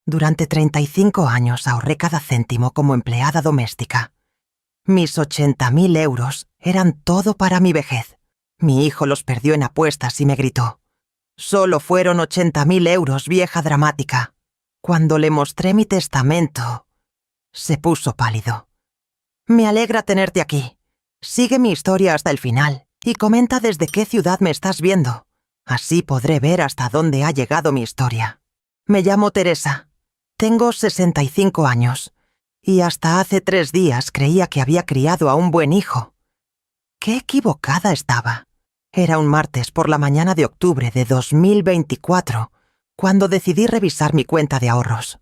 Durante 35 años ahorré cada céntimo como empleada doméstica. Mis 80.000 euros eran todo para mi vejez. Mi hijo los perdió en apuestas y me gritó: «Solo fueron 80.000 euros, vieja dramática». Cuando le mostré mi testamento, se puso pálido. «Me alegra tenerte aquí. Sigue mi historia hasta el final y comenta desde qué ciudad me estás viendo. Así podré ver hasta dónde ha llegado mi historia. Me llamo Teresa. Tengo 65 años y hasta hace 3 días creía que había criado a un buen hijo. Qué equivocada estaba. Era un martes por la mañana de octubre de 2024 cuando decidí revisar mi cuenta de ahorros.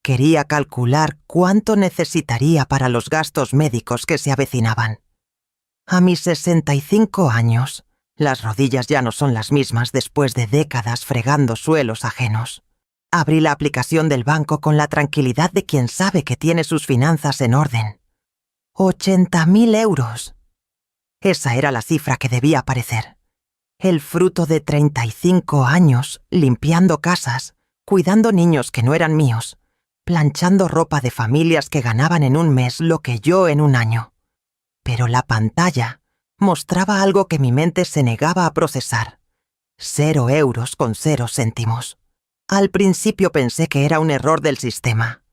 Quería calcular cuánto necesitaría para los gastos médicos que se avecinaban. A mis 65 años, las rodillas ya no son las mismas después de décadas fregando suelos ajenos. Abrí la aplicación del banco con la tranquilidad de quien sabe que tiene sus finanzas en orden. 80.000 euros. Esa era la cifra que debía aparecer. El fruto de 35 años limpiando casas, cuidando niños que no eran míos, planchando ropa de familias que ganaban en un mes lo que yo en un año. Pero la pantalla mostraba algo que mi mente se negaba a procesar. 0 euros con 0 céntimos. Al principio pensé que era un error del sistema.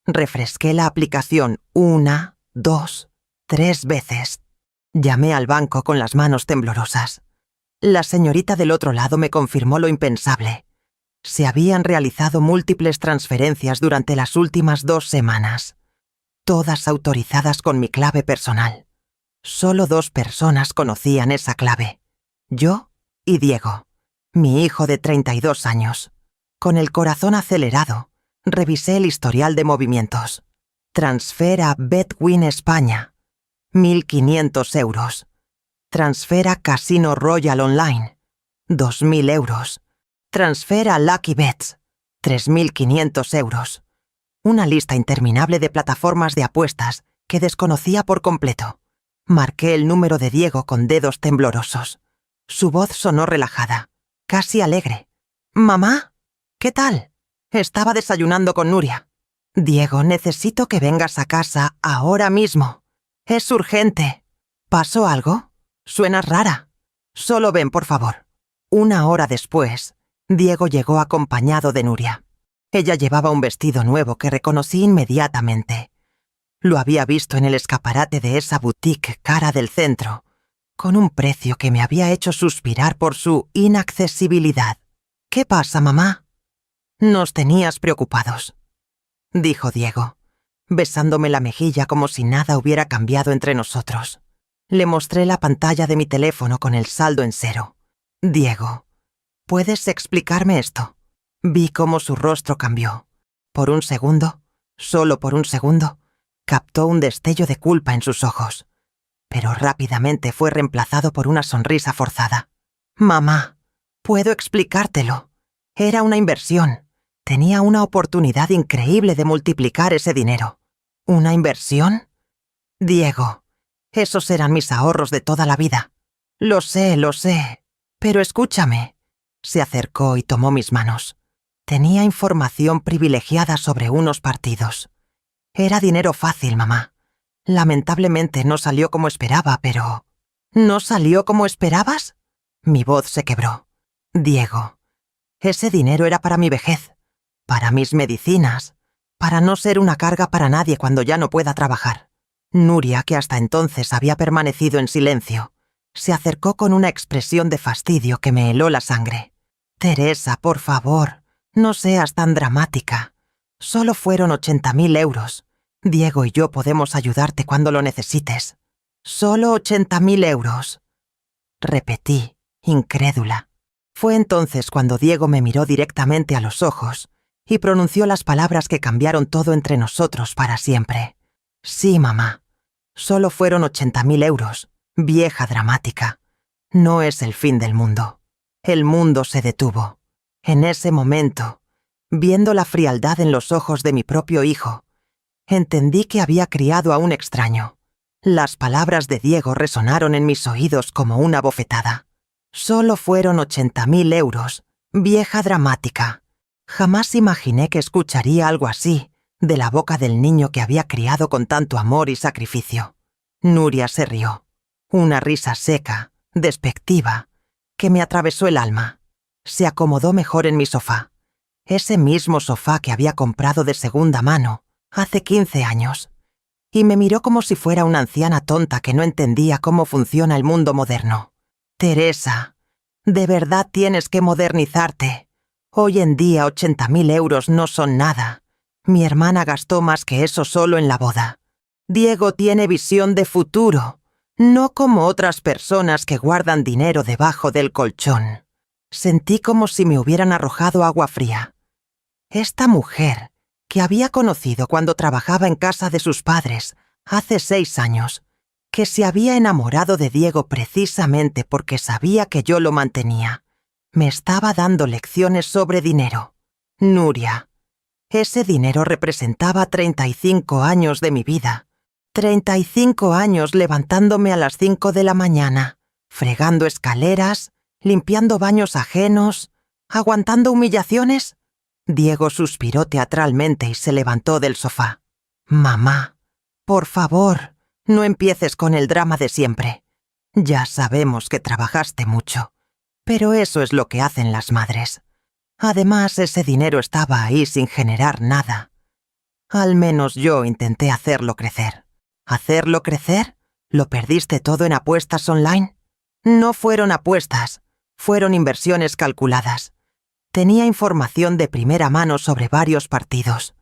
Refresqué la aplicación 1, 2, 3 veces. Llamé al banco con las manos temblorosas. La señorita del otro lado me confirmó lo impensable. Se habían realizado múltiples transferencias durante las últimas 2 semanas, todas autorizadas con mi clave personal. Solo 2 personas conocían esa clave: yo y Diego, mi hijo de 32 años. Con el corazón acelerado, revisé el historial de movimientos. Transfer a Betwin España, 1.500 euros. Transfer a Casino Royal Online, 2.000 euros. Transfer a Lucky Bets, 3.500 euros. Una lista interminable de plataformas de apuestas que desconocía por completo. Marqué el número de Diego con dedos temblorosos. Su voz sonó relajada, casi alegre. «Mamá, ¿qué tal? Estaba desayunando con Nuria. Diego, necesito que vengas a casa ahora mismo. Es urgente. ¿Pasó algo? Suenas rara. Solo ven, por favor». 1 hora después, Diego llegó acompañado de Nuria. Ella llevaba un vestido nuevo que reconocí inmediatamente. Lo había visto en el escaparate de esa boutique cara del centro, con un precio que me había hecho suspirar por su inaccesibilidad. «¿Qué pasa, mamá?» «Nos tenías preocupados», dijo Diego, besándome la mejilla como si nada hubiera cambiado entre nosotros. Le mostré la pantalla de mi teléfono con el saldo en 0. «Diego, ¿puedes explicarme esto?» Vi cómo su rostro cambió. Por un segundo, solo por un segundo, captó un destello de culpa en sus ojos, pero rápidamente fue reemplazado por una sonrisa forzada. «Mamá, puedo explicártelo. Era una inversión. Tenía una oportunidad increíble de multiplicar ese dinero». «¿Una inversión?» «Diego, esos eran mis ahorros de toda la vida». Lo sé, pero escúchame». Se acercó y tomó mis manos. Tenía información privilegiada sobre unos partidos. Era dinero fácil, mamá. Lamentablemente no salió como esperaba, pero... ¿No salió como esperabas? Mi voz se quebró. «Diego, ese dinero era para mi vejez, para mis medicinas, para no ser una carga para nadie cuando ya no pueda trabajar». Nuria, que hasta entonces había permanecido en silencio, se acercó con una expresión de fastidio que me heló la sangre. «Teresa, por favor, no seas tan dramática. Solo fueron 80.000 euros. Diego y yo podemos ayudarte cuando lo necesites». «¿Solo 80.000 euros?» repetí, incrédula. Fue entonces cuando Diego me miró directamente a los ojos y pronunció las palabras que cambiaron todo entre nosotros para siempre. «Sí, mamá. Solo fueron 80.000 euros, vieja dramática. No es el fin del mundo». El mundo se detuvo. En ese momento, viendo la frialdad en los ojos de mi propio hijo, entendí que había criado a un extraño. Las palabras de Diego resonaron en mis oídos como una bofetada. «Solo fueron 80.000 euros, vieja dramática. Jamás imaginé que escucharía algo así de la boca del niño que había criado con tanto amor y sacrificio. Nuria se rió. Una risa seca, despectiva, que me atravesó el alma. Se acomodó mejor en mi sofá. Ese mismo sofá que había comprado de segunda mano hace 15 años. Y me miró como si fuera una anciana tonta que no entendía cómo funciona el mundo moderno. Teresa, de verdad tienes que modernizarte. Hoy en día 80.000 euros no son nada. Mi hermana gastó más que eso solo en la boda. Diego tiene visión de futuro, no como otras personas que guardan dinero debajo del colchón. Sentí como si me hubieran arrojado agua fría. Esta mujer, que había conocido cuando trabajaba en casa de sus padres hace 6 años, que se había enamorado de Diego precisamente porque sabía que yo lo mantenía, me estaba dando lecciones sobre dinero. Nuria, ese dinero representaba 35 años de mi vida. 35 años levantándome a las 5 de la mañana, fregando escaleras, limpiando baños ajenos, aguantando humillaciones. Diego suspiró teatralmente y se levantó del sofá. Mamá, por favor, no empieces con el drama de siempre. Ya sabemos que trabajaste mucho, pero eso es lo que hacen las madres. Además, ese dinero estaba ahí sin generar nada. Al menos yo intenté hacerlo crecer. ¿Hacerlo crecer? ¿Lo perdiste todo en apuestas online? No fueron apuestas, fueron inversiones calculadas. Tenía información de primera mano sobre varios partidos.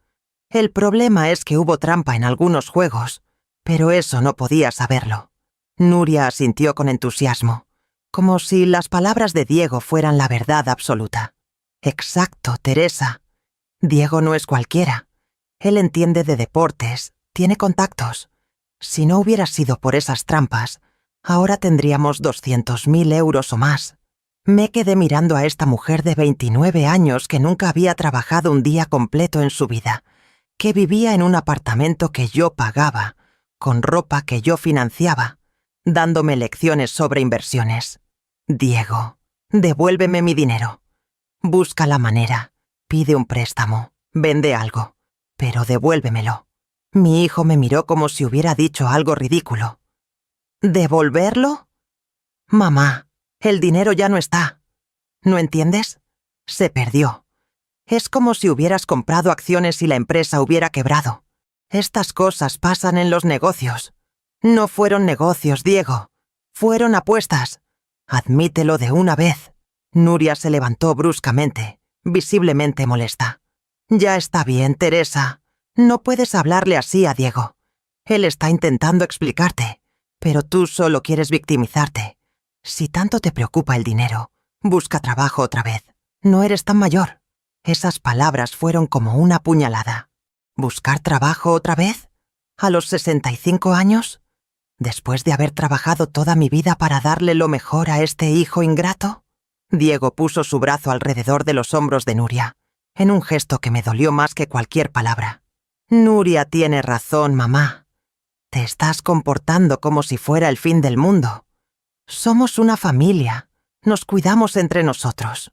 El problema es que hubo trampa en algunos juegos, pero eso no podía saberlo. Nuria asintió con entusiasmo, como si las palabras de Diego fueran la verdad absoluta. Exacto, Teresa. Diego no es cualquiera. Él entiende de deportes, tiene contactos. Si no hubiera sido por esas trampas, ahora tendríamos 200.000 euros o más. Me quedé mirando a esta mujer de 29 años que nunca había trabajado un día completo en su vida, que vivía en un apartamento que yo pagaba, con ropa que yo financiaba, dándome lecciones sobre inversiones. Diego, devuélveme mi dinero. Busca la manera, pide un préstamo, vende algo, pero devuélvemelo. Mi hijo me miró como si hubiera dicho algo ridículo. ¿Devolverlo? Mamá, el dinero ya no está. ¿No entiendes? Se perdió. Es como si hubieras comprado acciones y la empresa hubiera quebrado. Estas cosas pasan en los negocios. No fueron negocios, Diego. Fueron apuestas. Admítelo de una vez. Nuria se levantó bruscamente, visiblemente molesta. Ya está bien, Teresa. No puedes hablarle así a Diego. Él está intentando explicarte, pero tú solo quieres victimizarte. Si tanto te preocupa el dinero, busca trabajo otra vez. No eres tan mayor. Esas palabras fueron como una puñalada. ¿Buscar trabajo otra vez? ¿A los 65 años? ¿Después de haber trabajado toda mi vida para darle lo mejor a este hijo ingrato? Diego puso su brazo alrededor de los hombros de Nuria, en un gesto que me dolió más que cualquier palabra. Nuria tiene razón, mamá. Te estás comportando como si fuera el fin del mundo. Somos una familia, nos cuidamos entre nosotros.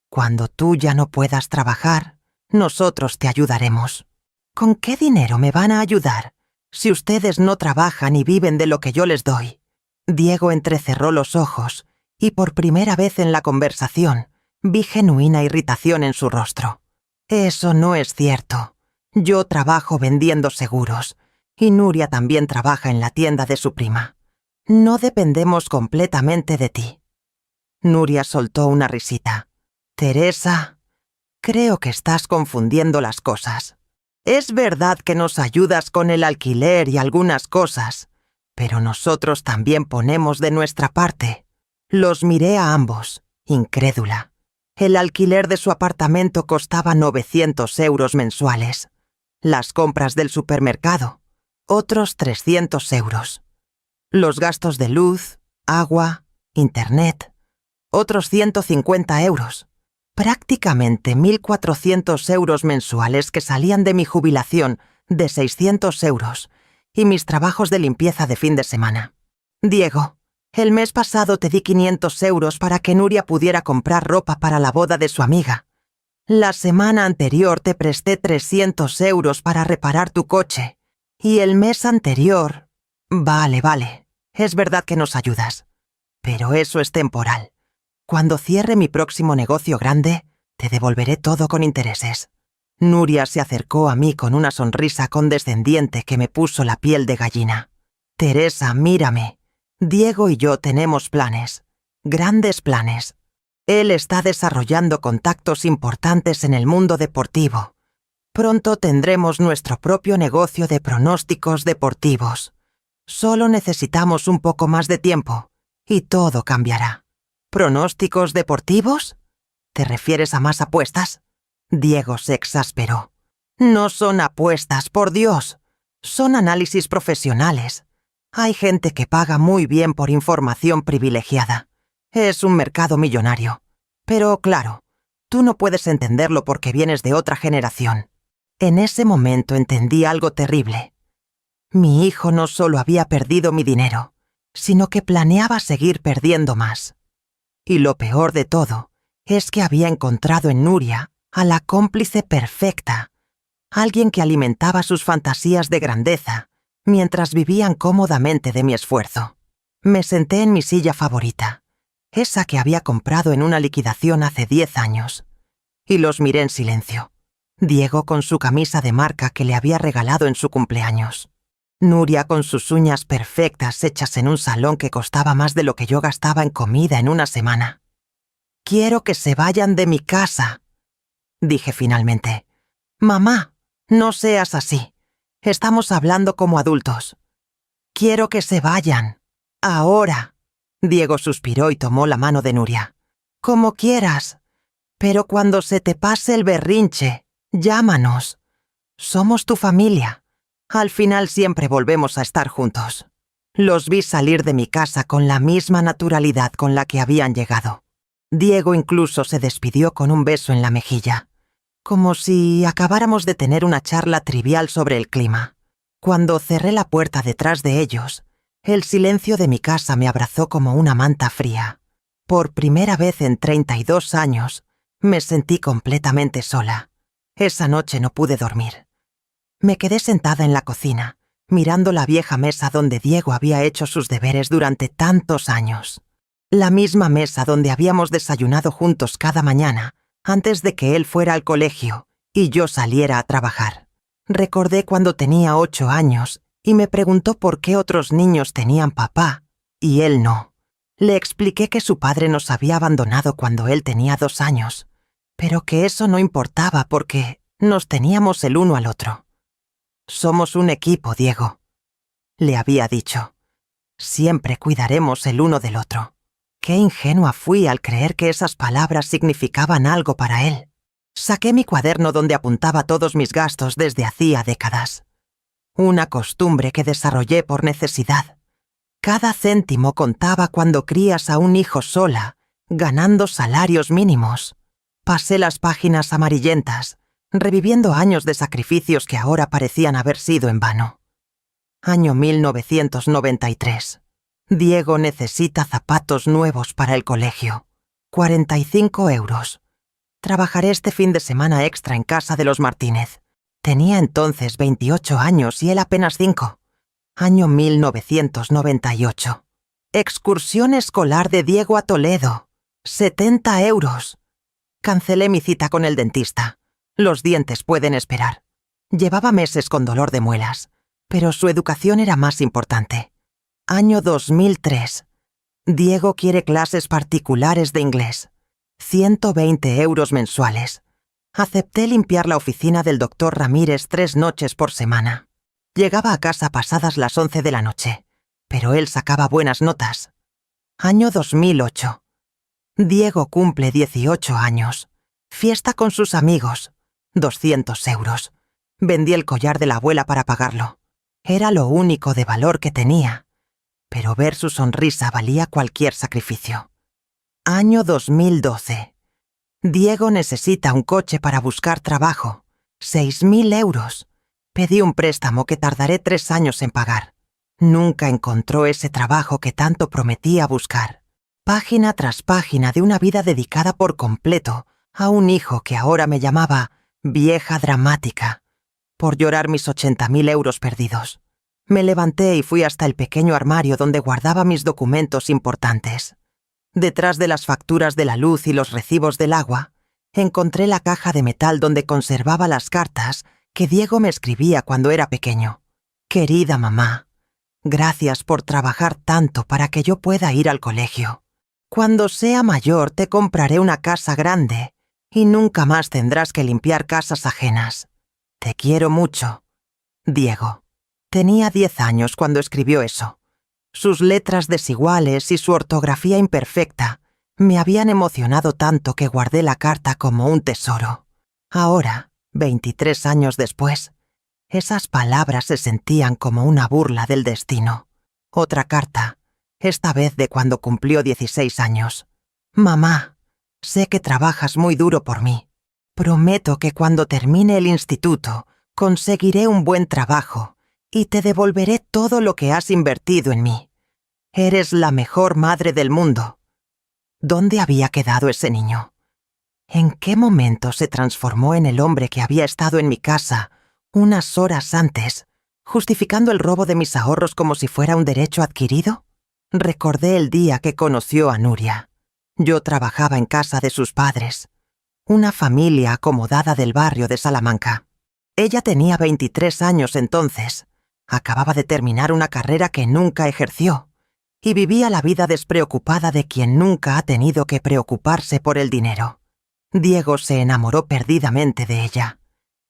Cuando tú ya no puedas trabajar, nosotros te ayudaremos. ¿Con qué dinero me van a ayudar si ustedes no trabajan y viven de lo que yo les doy? Diego entrecerró los ojos y por primera vez en la conversación vi genuina irritación en su rostro. Eso no es cierto. Yo trabajo vendiendo seguros y Nuria también trabaja en la tienda de su prima. No dependemos completamente de ti. Nuria soltó una risita. Teresa, creo que estás confundiendo las cosas. Es verdad que nos ayudas con el alquiler y algunas cosas, pero nosotros también ponemos de nuestra parte. Los miré a ambos, incrédula. El alquiler de su apartamento costaba 900 euros mensuales. Las compras del supermercado, otros 300 euros. Los gastos de luz, agua, internet, otros 150 euros. Prácticamente 1.400 euros mensuales que salían de mi jubilación de 600 euros y mis trabajos de limpieza de fin de semana. Diego, el mes pasado te di 500 euros para que Nuria pudiera comprar ropa para la boda de su amiga. La semana anterior te presté 300 euros para reparar tu coche. Y el mes anterior... Vale. Es verdad que nos ayudas. Pero eso es temporal. Cuando cierre mi próximo negocio grande, te devolveré todo con intereses. Nuria se acercó a mí con una sonrisa condescendiente que me puso la piel de gallina. Teresa, mírame. Diego y yo tenemos planes. Grandes planes. Él está desarrollando contactos importantes en el mundo deportivo. Pronto tendremos nuestro propio negocio de pronósticos deportivos. Solo necesitamos un poco más de tiempo y todo cambiará. ¿Pronósticos deportivos? ¿Te refieres a más apuestas? Diego se exasperó. No son apuestas, por Dios. Son análisis profesionales. Hay gente que paga muy bien por información privilegiada. Es un mercado millonario. Pero claro, tú no puedes entenderlo porque vienes de otra generación. En ese momento entendí algo terrible. Mi hijo no solo había perdido mi dinero, sino que planeaba seguir perdiendo más. Y lo peor de todo es que había encontrado en Nuria a la cómplice perfecta, alguien que alimentaba sus fantasías de grandeza mientras vivían cómodamente de mi esfuerzo. Me senté en mi silla favorita, esa que había comprado en una liquidación hace 10 años, y los miré en silencio. Diego con su camisa de marca que le había regalado en su cumpleaños. Nuria con sus uñas perfectas hechas en un salón que costaba más de lo que yo gastaba en comida en una semana. «Quiero que se vayan de mi casa», dije finalmente. «Mamá, no seas así. Estamos hablando como adultos. Quiero que se vayan. Ahora». Diego suspiró y tomó la mano de Nuria. «Como quieras. Pero cuando se te pase el berrinche, llámanos. Somos tu familia. Al final siempre volvemos a estar juntos». Los vi salir de mi casa con la misma naturalidad con la que habían llegado. Diego incluso se despidió con un beso en la mejilla, como si acabáramos de tener una charla trivial sobre el clima. Cuando cerré la puerta detrás de ellos, el silencio de mi casa me abrazó como una manta fría. Por primera vez en 32 años, me sentí completamente sola. Esa noche no pude dormir. Me quedé sentada en la cocina, mirando la vieja mesa donde Diego había hecho sus deberes durante tantos años. La misma mesa donde habíamos desayunado juntos cada mañana, antes de que él fuera al colegio y yo saliera a trabajar. Recordé cuando tenía 8 años y me preguntó por qué otros niños tenían papá y él no. Le expliqué que su padre nos había abandonado cuando él tenía 2 años, pero que eso no importaba porque nos teníamos el uno al otro. «Somos un equipo, Diego», le había dicho. «Siempre cuidaremos el uno del otro». Qué ingenua fui al creer que esas palabras significaban algo para él. Saqué mi cuaderno donde apuntaba todos mis gastos desde hacía décadas. Una costumbre que desarrollé por necesidad. Cada céntimo contaba cuando crías a un hijo sola, ganando salarios mínimos. Pasé las páginas amarillentas, reviviendo años de sacrificios que ahora parecían haber sido en vano. Año 1993. Diego necesita zapatos nuevos para el colegio. 45 euros. Trabajaré este fin de semana extra en casa de los Martínez. Tenía entonces 28 años y él apenas 5. Año 1998. Excursión escolar de Diego a Toledo. 70 euros. Cancelé mi cita con el dentista. Los dientes pueden esperar. Llevaba meses con dolor de muelas, pero su educación era más importante. Año 2003. Diego quiere clases particulares de inglés. 120 euros mensuales. Acepté limpiar la oficina del doctor Ramírez 3 noches por semana. Llegaba a casa pasadas las 11 de la noche, pero él sacaba buenas notas. Año 2008. Diego cumple 18 años. Fiesta con sus amigos. 200 euros. Vendí el collar de la abuela para pagarlo. Era lo único de valor que tenía. Pero ver su sonrisa valía cualquier sacrificio. Año 2012. Diego necesita un coche para buscar trabajo. 6.000 euros. Pedí un préstamo que tardaré 3 años en pagar. Nunca encontró ese trabajo que tanto prometía buscar. Página tras página de una vida dedicada por completo a un hijo que ahora me llamaba vieja dramática por llorar mis 80.000 euros perdidos. Me levanté y fui hasta el pequeño armario donde guardaba mis documentos importantes. Detrás de las facturas de la luz y los recibos del agua, encontré la caja de metal donde conservaba las cartas que Diego me escribía cuando era pequeño. Querida mamá, gracias por trabajar tanto para que yo pueda ir al colegio. Cuando sea mayor te compraré una casa grande y nunca más tendrás que limpiar casas ajenas. Te quiero mucho. Diego. Tenía 10 años cuando escribió eso. Sus letras desiguales y su ortografía imperfecta me habían emocionado tanto que guardé la carta como un tesoro. Ahora, 23 años después, esas palabras se sentían como una burla del destino. Otra carta, esta vez de cuando cumplió 16 años. Mamá, sé que trabajas muy duro por mí. Prometo que cuando termine el instituto conseguiré un buen trabajo y te devolveré todo lo que has invertido en mí. Eres la mejor madre del mundo. ¿Dónde había quedado ese niño? ¿En qué momento se transformó en el hombre que había estado en mi casa unas horas antes, justificando el robo de mis ahorros como si fuera un derecho adquirido? Recordé el día que conoció a Nuria. Yo trabajaba en casa de sus padres, una familia acomodada del barrio de Salamanca. Ella tenía 23 años entonces, acababa de terminar una carrera que nunca ejerció, y vivía la vida despreocupada de quien nunca ha tenido que preocuparse por el dinero. Diego se enamoró perdidamente de ella.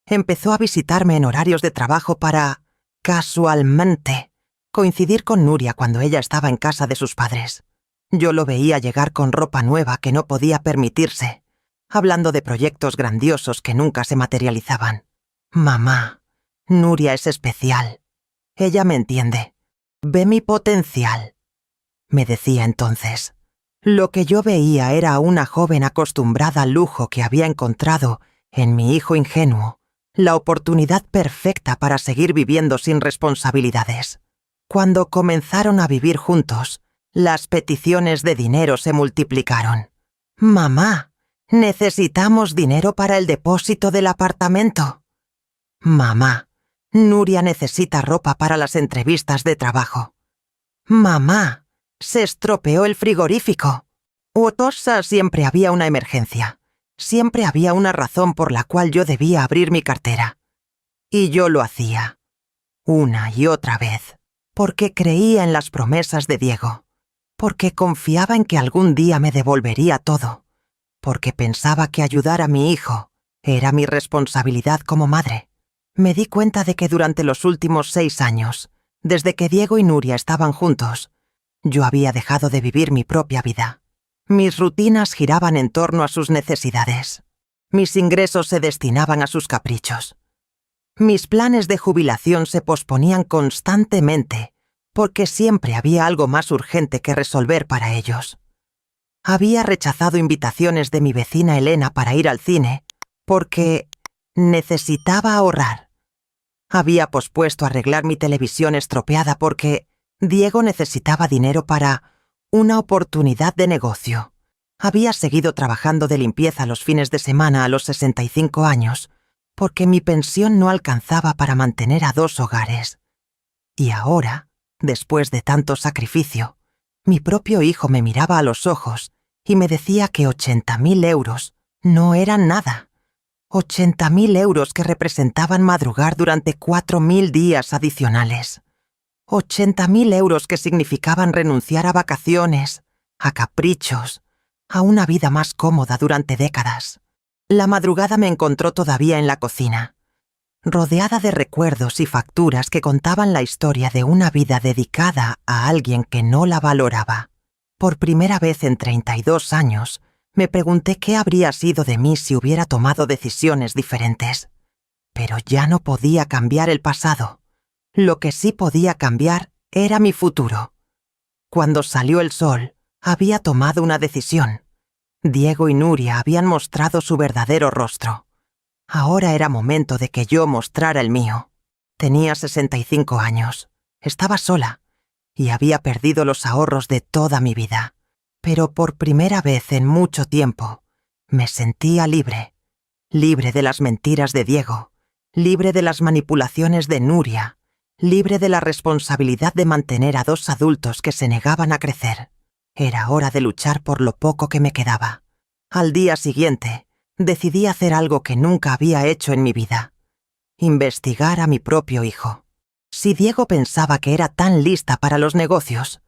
Empezó a visitarme en horarios de trabajo para, casualmente, coincidir con Nuria cuando ella estaba en casa de sus padres. Yo lo veía llegar con ropa nueva que no podía permitirse, hablando de proyectos grandiosos que nunca se materializaban. Mamá, Nuria es especial. Ella me entiende. Ve mi potencial, me decía entonces. Lo que yo veía era a una joven acostumbrada al lujo que había encontrado en mi hijo ingenuo la oportunidad perfecta para seguir viviendo sin responsabilidades. Cuando comenzaron a vivir juntos, las peticiones de dinero se multiplicaron. Mamá, necesitamos dinero para el depósito del apartamento. Mamá, Nuria necesita ropa para las entrevistas de trabajo. Mamá, se estropeó el frigorífico. Otosa, siempre había una emergencia. Siempre había una razón por la cual yo debía abrir mi cartera. Y yo lo hacía, una y otra vez, porque creía en las promesas de Diego, porque confiaba en que algún día me devolvería todo, porque pensaba que ayudar a mi hijo era mi responsabilidad como madre. Me di cuenta de que durante los últimos 6 años, desde que Diego y Nuria estaban juntos, yo había dejado de vivir mi propia vida. Mis rutinas giraban en torno a sus necesidades. Mis ingresos se destinaban a sus caprichos. Mis planes de jubilación se posponían constantemente porque siempre había algo más urgente que resolver para ellos. Había rechazado invitaciones de mi vecina Elena para ir al cine porque necesitaba ahorrar. Había pospuesto arreglar mi televisión estropeada porque Diego necesitaba dinero para una oportunidad de negocio. Había seguido trabajando de limpieza los fines de semana a los 65 años, porque mi pensión no alcanzaba para mantener a 2 hogares. Y ahora, después de tanto sacrificio, mi propio hijo me miraba a los ojos y me decía que 80.000 euros no eran nada. 80.000 euros que representaban madrugar durante 4.000 días adicionales. 80.000 euros que significaban renunciar a vacaciones, a caprichos, a una vida más cómoda durante décadas. La madrugada me encontró todavía en la cocina, rodeada de recuerdos y facturas que contaban la historia de una vida dedicada a alguien que no la valoraba. Por primera vez en 32 años, me pregunté qué habría sido de mí si hubiera tomado decisiones diferentes. Pero ya no podía cambiar el pasado. Lo que sí podía cambiar era mi futuro. Cuando salió el sol, había tomado una decisión. Diego y Nuria habían mostrado su verdadero rostro. Ahora era momento de que yo mostrara el mío. Tenía 65 años, estaba sola y había perdido los ahorros de toda mi vida. Pero por primera vez en mucho tiempo, Me sentía libre. Libre de las mentiras de Diego. Libre de las manipulaciones de Nuria. Libre de la responsabilidad de mantener a dos adultos que se negaban a crecer. Era hora de luchar por lo poco que me quedaba. Al día siguiente, decidí hacer algo que nunca había hecho en mi vida. Investigar a mi propio hijo. Si Diego pensaba que era tan lista para los negocios,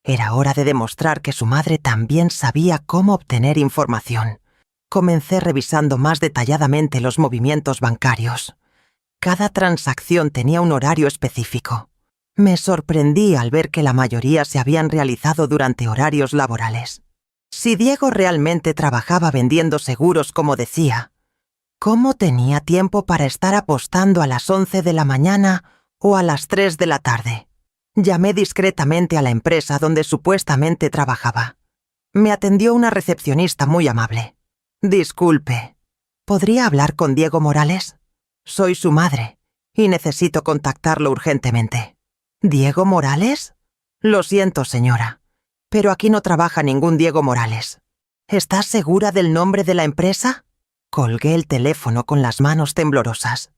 era hora de demostrar que su madre también sabía cómo obtener información. Comencé revisando más detalladamente los movimientos bancarios. Cada transacción tenía un horario específico. Me sorprendí al ver que la mayoría se habían realizado durante horarios laborales. Si Diego realmente trabajaba vendiendo seguros como decía, ¿cómo tenía tiempo para estar apostando a las 11 de la mañana o a las 3 de la tarde? Llamé discretamente a la empresa donde supuestamente trabajaba. Me atendió una recepcionista muy amable. Disculpe, ¿podría hablar con Diego Morales? Soy su madre y necesito contactarlo urgentemente. ¿Diego Morales? Lo siento, señora, pero aquí no trabaja ningún Diego Morales. ¿Estás segura del nombre de la empresa? Colgué el teléfono con las manos temblorosas.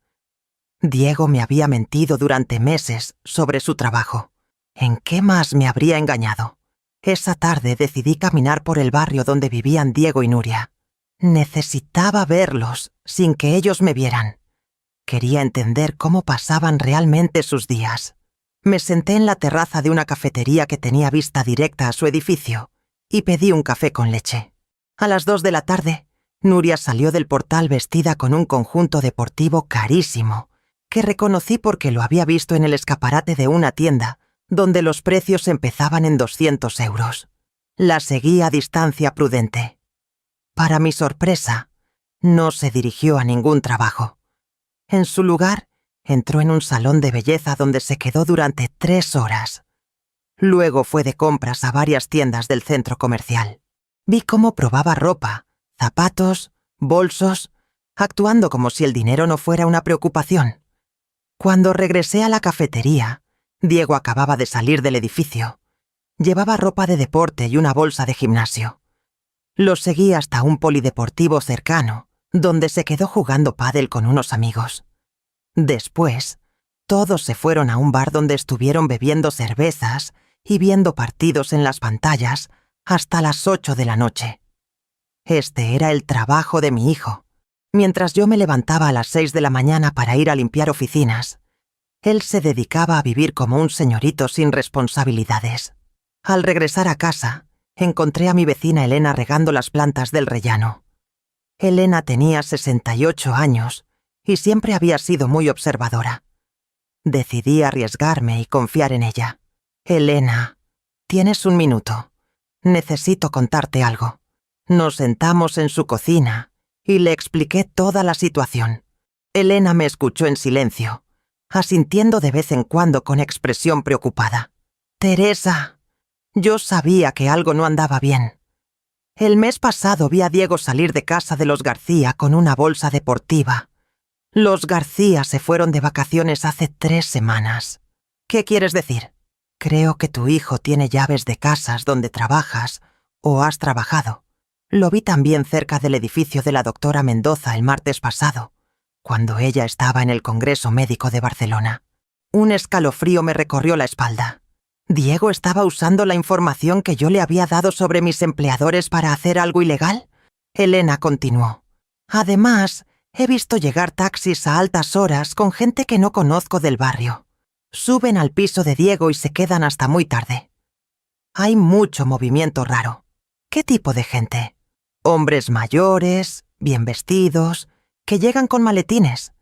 Diego me había mentido durante meses sobre su trabajo. ¿En qué más me habría engañado? Esa tarde decidí caminar por el barrio donde vivían Diego y Nuria. Necesitaba verlos sin que ellos me vieran. Quería entender cómo pasaban realmente sus días. Me senté en la terraza de una cafetería que tenía vista directa a su edificio y pedí un café con leche. A las 2 de la tarde, Nuria salió del portal vestida con un conjunto deportivo carísimo, que reconocí porque lo había visto en el escaparate de una tienda donde los precios empezaban en 200 euros. La seguí a distancia prudente. Para mi sorpresa, no se dirigió a ningún trabajo. En su lugar, entró en un salón de belleza donde se quedó durante 3 horas. Luego fue de compras a varias tiendas del centro comercial. Vi cómo probaba ropa, zapatos, bolsos, actuando como si el dinero no fuera una preocupación. Cuando regresé a la cafetería, Diego acababa de salir del edificio. Llevaba ropa de deporte y una bolsa de gimnasio. Lo seguí hasta un polideportivo cercano, donde se quedó jugando pádel con unos amigos. Después, todos se fueron a un bar donde estuvieron bebiendo cervezas y viendo partidos en las pantallas hasta las 8 de la noche. Este era el trabajo de mi hijo. Mientras yo me levantaba a las 6 de la mañana para ir a limpiar oficinas, él se dedicaba a vivir como un señorito sin responsabilidades. Al regresar a casa, encontré a mi vecina Elena regando las plantas del rellano. Elena tenía 68 años y siempre había sido muy observadora. Decidí arriesgarme y confiar en ella. Elena, tienes un minuto. Necesito contarte algo. Nos sentamos en su cocina y le expliqué toda la situación. Elena me escuchó en silencio, asintiendo de vez en cuando con expresión preocupada. Teresa, yo sabía que algo no andaba bien. El mes pasado vi a Diego salir de casa de los García con una bolsa deportiva. Los García se fueron de vacaciones hace 3 semanas. ¿Qué quieres decir? Creo que tu hijo tiene llaves de casas donde trabajas o has trabajado. Lo vi también cerca del edificio de la doctora Mendoza el martes pasado, cuando ella estaba en el Congreso Médico de Barcelona. Un escalofrío me recorrió la espalda. ¿Diego estaba usando la información que yo le había dado sobre mis empleadores para hacer algo ilegal? Elena continuó. Además, he visto llegar taxis a altas horas con gente que no conozco del barrio. Suben al piso de Diego y se quedan hasta muy tarde. Hay mucho movimiento raro. ¿Qué tipo de gente? Hombres mayores, bien vestidos, que llegan con maletines.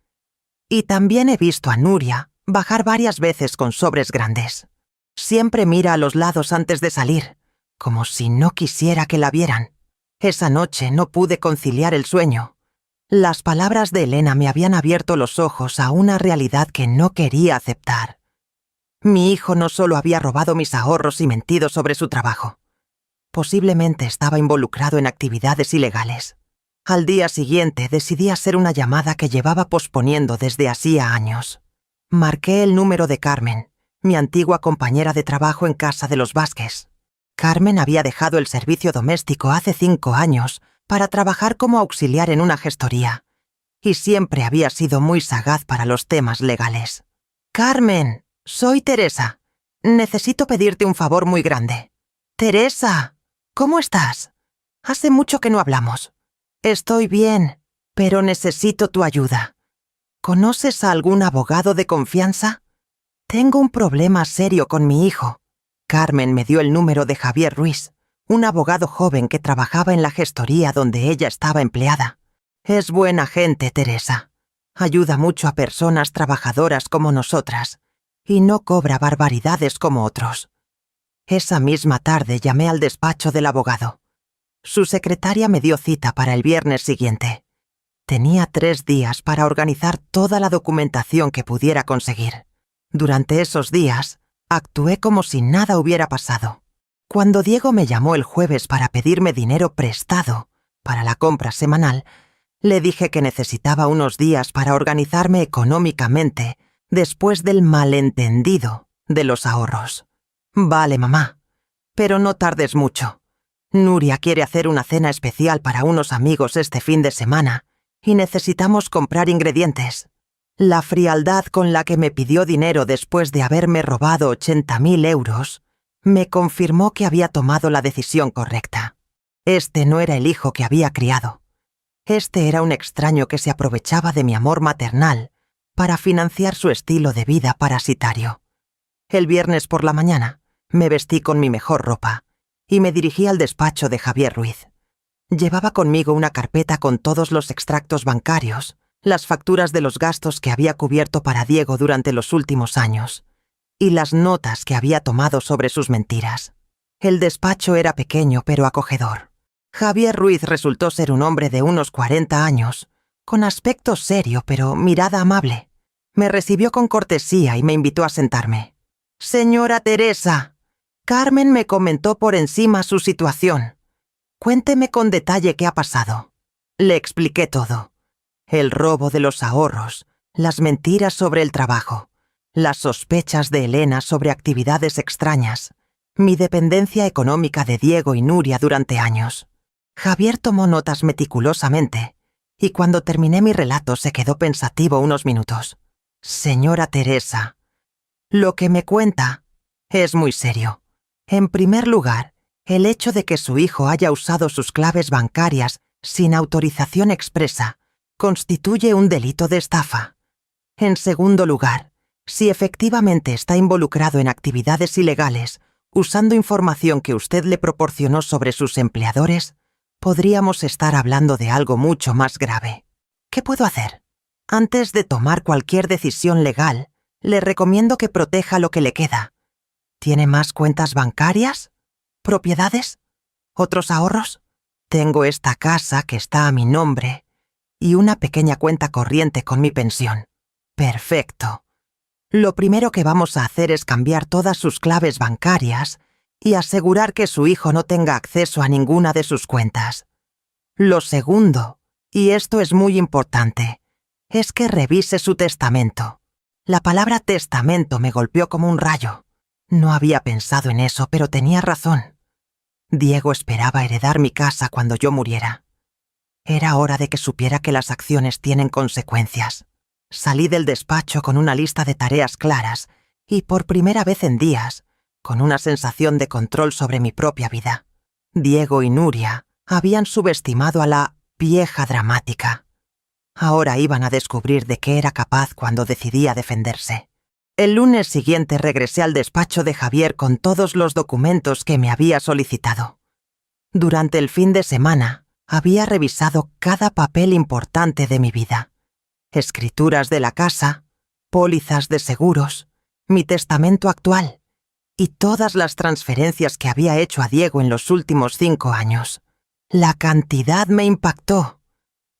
Y también he visto a Nuria bajar varias veces con sobres grandes. Siempre mira a los lados antes de salir, como si no quisiera que la vieran. Esa noche no pude conciliar el sueño. Las palabras de Elena me habían abierto los ojos a una realidad que no quería aceptar. Mi hijo no solo había robado mis ahorros y mentido sobre su trabajo. Posiblemente estaba involucrado en actividades ilegales. Al día siguiente decidí hacer una llamada que llevaba posponiendo desde hacía años. Marqué el número de Carmen, mi antigua compañera de trabajo en casa de los Vázquez. Carmen había dejado el servicio doméstico hace 5 años para trabajar como auxiliar en una gestoría, y siempre había sido muy sagaz para los temas legales. Carmen, soy Teresa. Necesito pedirte un favor muy grande. Teresa, ¿cómo estás? Hace mucho que no hablamos. Estoy bien, pero necesito tu ayuda. ¿Conoces a algún abogado de confianza? Tengo un problema serio con mi hijo. Carmen me dio el número de Javier Ruiz, un abogado joven que trabajaba en la gestoría donde ella estaba empleada. Es buena gente, Teresa. Ayuda mucho a personas trabajadoras como nosotras, y no cobra barbaridades como otros. Esa misma tarde llamé al despacho del abogado. Su secretaria me dio cita para el viernes siguiente. Tenía 3 días para organizar toda la documentación que pudiera conseguir. Durante esos días, actué como si nada hubiera pasado. Cuando Diego me llamó el jueves para pedirme dinero prestado para la compra semanal, le dije que necesitaba unos días para organizarme económicamente después del malentendido de los ahorros. Vale, mamá, pero no tardes mucho. Nuria quiere hacer una cena especial para unos amigos este fin de semana y necesitamos comprar ingredientes. La frialdad con la que me pidió dinero después de haberme robado 80.000 euros me confirmó que había tomado la decisión correcta. Este no era el hijo que había criado. Este era un extraño que se aprovechaba de mi amor maternal para financiar su estilo de vida parasitario. El viernes por la mañana me vestí con mi mejor ropa y me dirigí al despacho de Javier Ruiz. Llevaba conmigo una carpeta con todos los extractos bancarios, las facturas de los gastos que había cubierto para Diego durante los últimos años y las notas que había tomado sobre sus mentiras. El despacho era pequeño pero acogedor. Javier Ruiz resultó ser un hombre de unos 40 años, con aspecto serio pero mirada amable. Me recibió con cortesía y me invitó a sentarme. «Señora Teresa, Carmen me comentó por encima su situación. Cuénteme con detalle qué ha pasado». Le expliqué todo. El robo de los ahorros, las mentiras sobre el trabajo, las sospechas de Elena sobre actividades extrañas, mi dependencia económica de Diego y Nuria durante años. Javier tomó notas meticulosamente y cuando terminé mi relato se quedó pensativo unos minutos. «Señora Teresa, lo que me cuenta es muy serio. En primer lugar, el hecho de que su hijo haya usado sus claves bancarias sin autorización expresa constituye un delito de estafa. En segundo lugar, si efectivamente está involucrado en actividades ilegales, usando información que usted le proporcionó sobre sus empleadores, podríamos estar hablando de algo mucho más grave. ¿Qué puedo hacer? Antes de tomar cualquier decisión legal, le recomiendo que proteja lo que le queda. ¿Tiene más cuentas bancarias? ¿Propiedades? ¿Otros ahorros? Tengo esta casa que está a mi nombre y una pequeña cuenta corriente con mi pensión. Perfecto. Lo primero que vamos a hacer es cambiar todas sus claves bancarias y asegurar que su hijo no tenga acceso a ninguna de sus cuentas. Lo segundo, y esto es muy importante, es que revise su testamento. La palabra testamento me golpeó como un rayo. No había pensado en eso, pero tenía razón. Diego esperaba heredar mi casa cuando yo muriera. Era hora de que supiera que las acciones tienen consecuencias. Salí del despacho con una lista de tareas claras y, por primera vez en días, con una sensación de control sobre mi propia vida. Diego y Nuria habían subestimado a la vieja dramática. Ahora iban a descubrir de qué era capaz cuando decidía defenderse. El lunes siguiente regresé al despacho de Javier con todos los documentos que me había solicitado. Durante el fin de semana había revisado cada papel importante de mi vida. Escrituras de la casa, pólizas de seguros, mi testamento actual y todas las transferencias que había hecho a Diego en los últimos 5 años. La cantidad me impactó.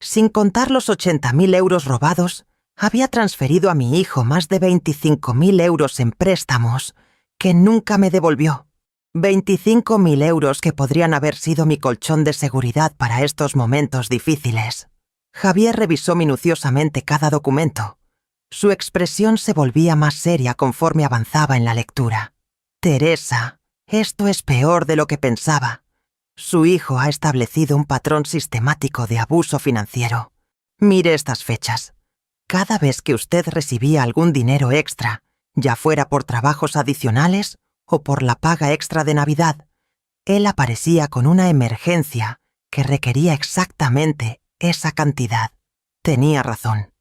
Sin contar los 80.000 euros robados, había transferido a mi hijo más de 25.000 euros en préstamos que nunca me devolvió. 25.000 euros que podrían haber sido mi colchón de seguridad para estos momentos difíciles. Javier revisó minuciosamente cada documento. Su expresión se volvía más seria conforme avanzaba en la lectura. «Teresa, esto es peor de lo que pensaba. Su hijo ha establecido un patrón sistemático de abuso financiero. Mire estas fechas. Cada vez que usted recibía algún dinero extra, ya fuera por trabajos adicionales o por la paga extra de Navidad, él aparecía con una emergencia que requería exactamente esa cantidad. Tenía razón.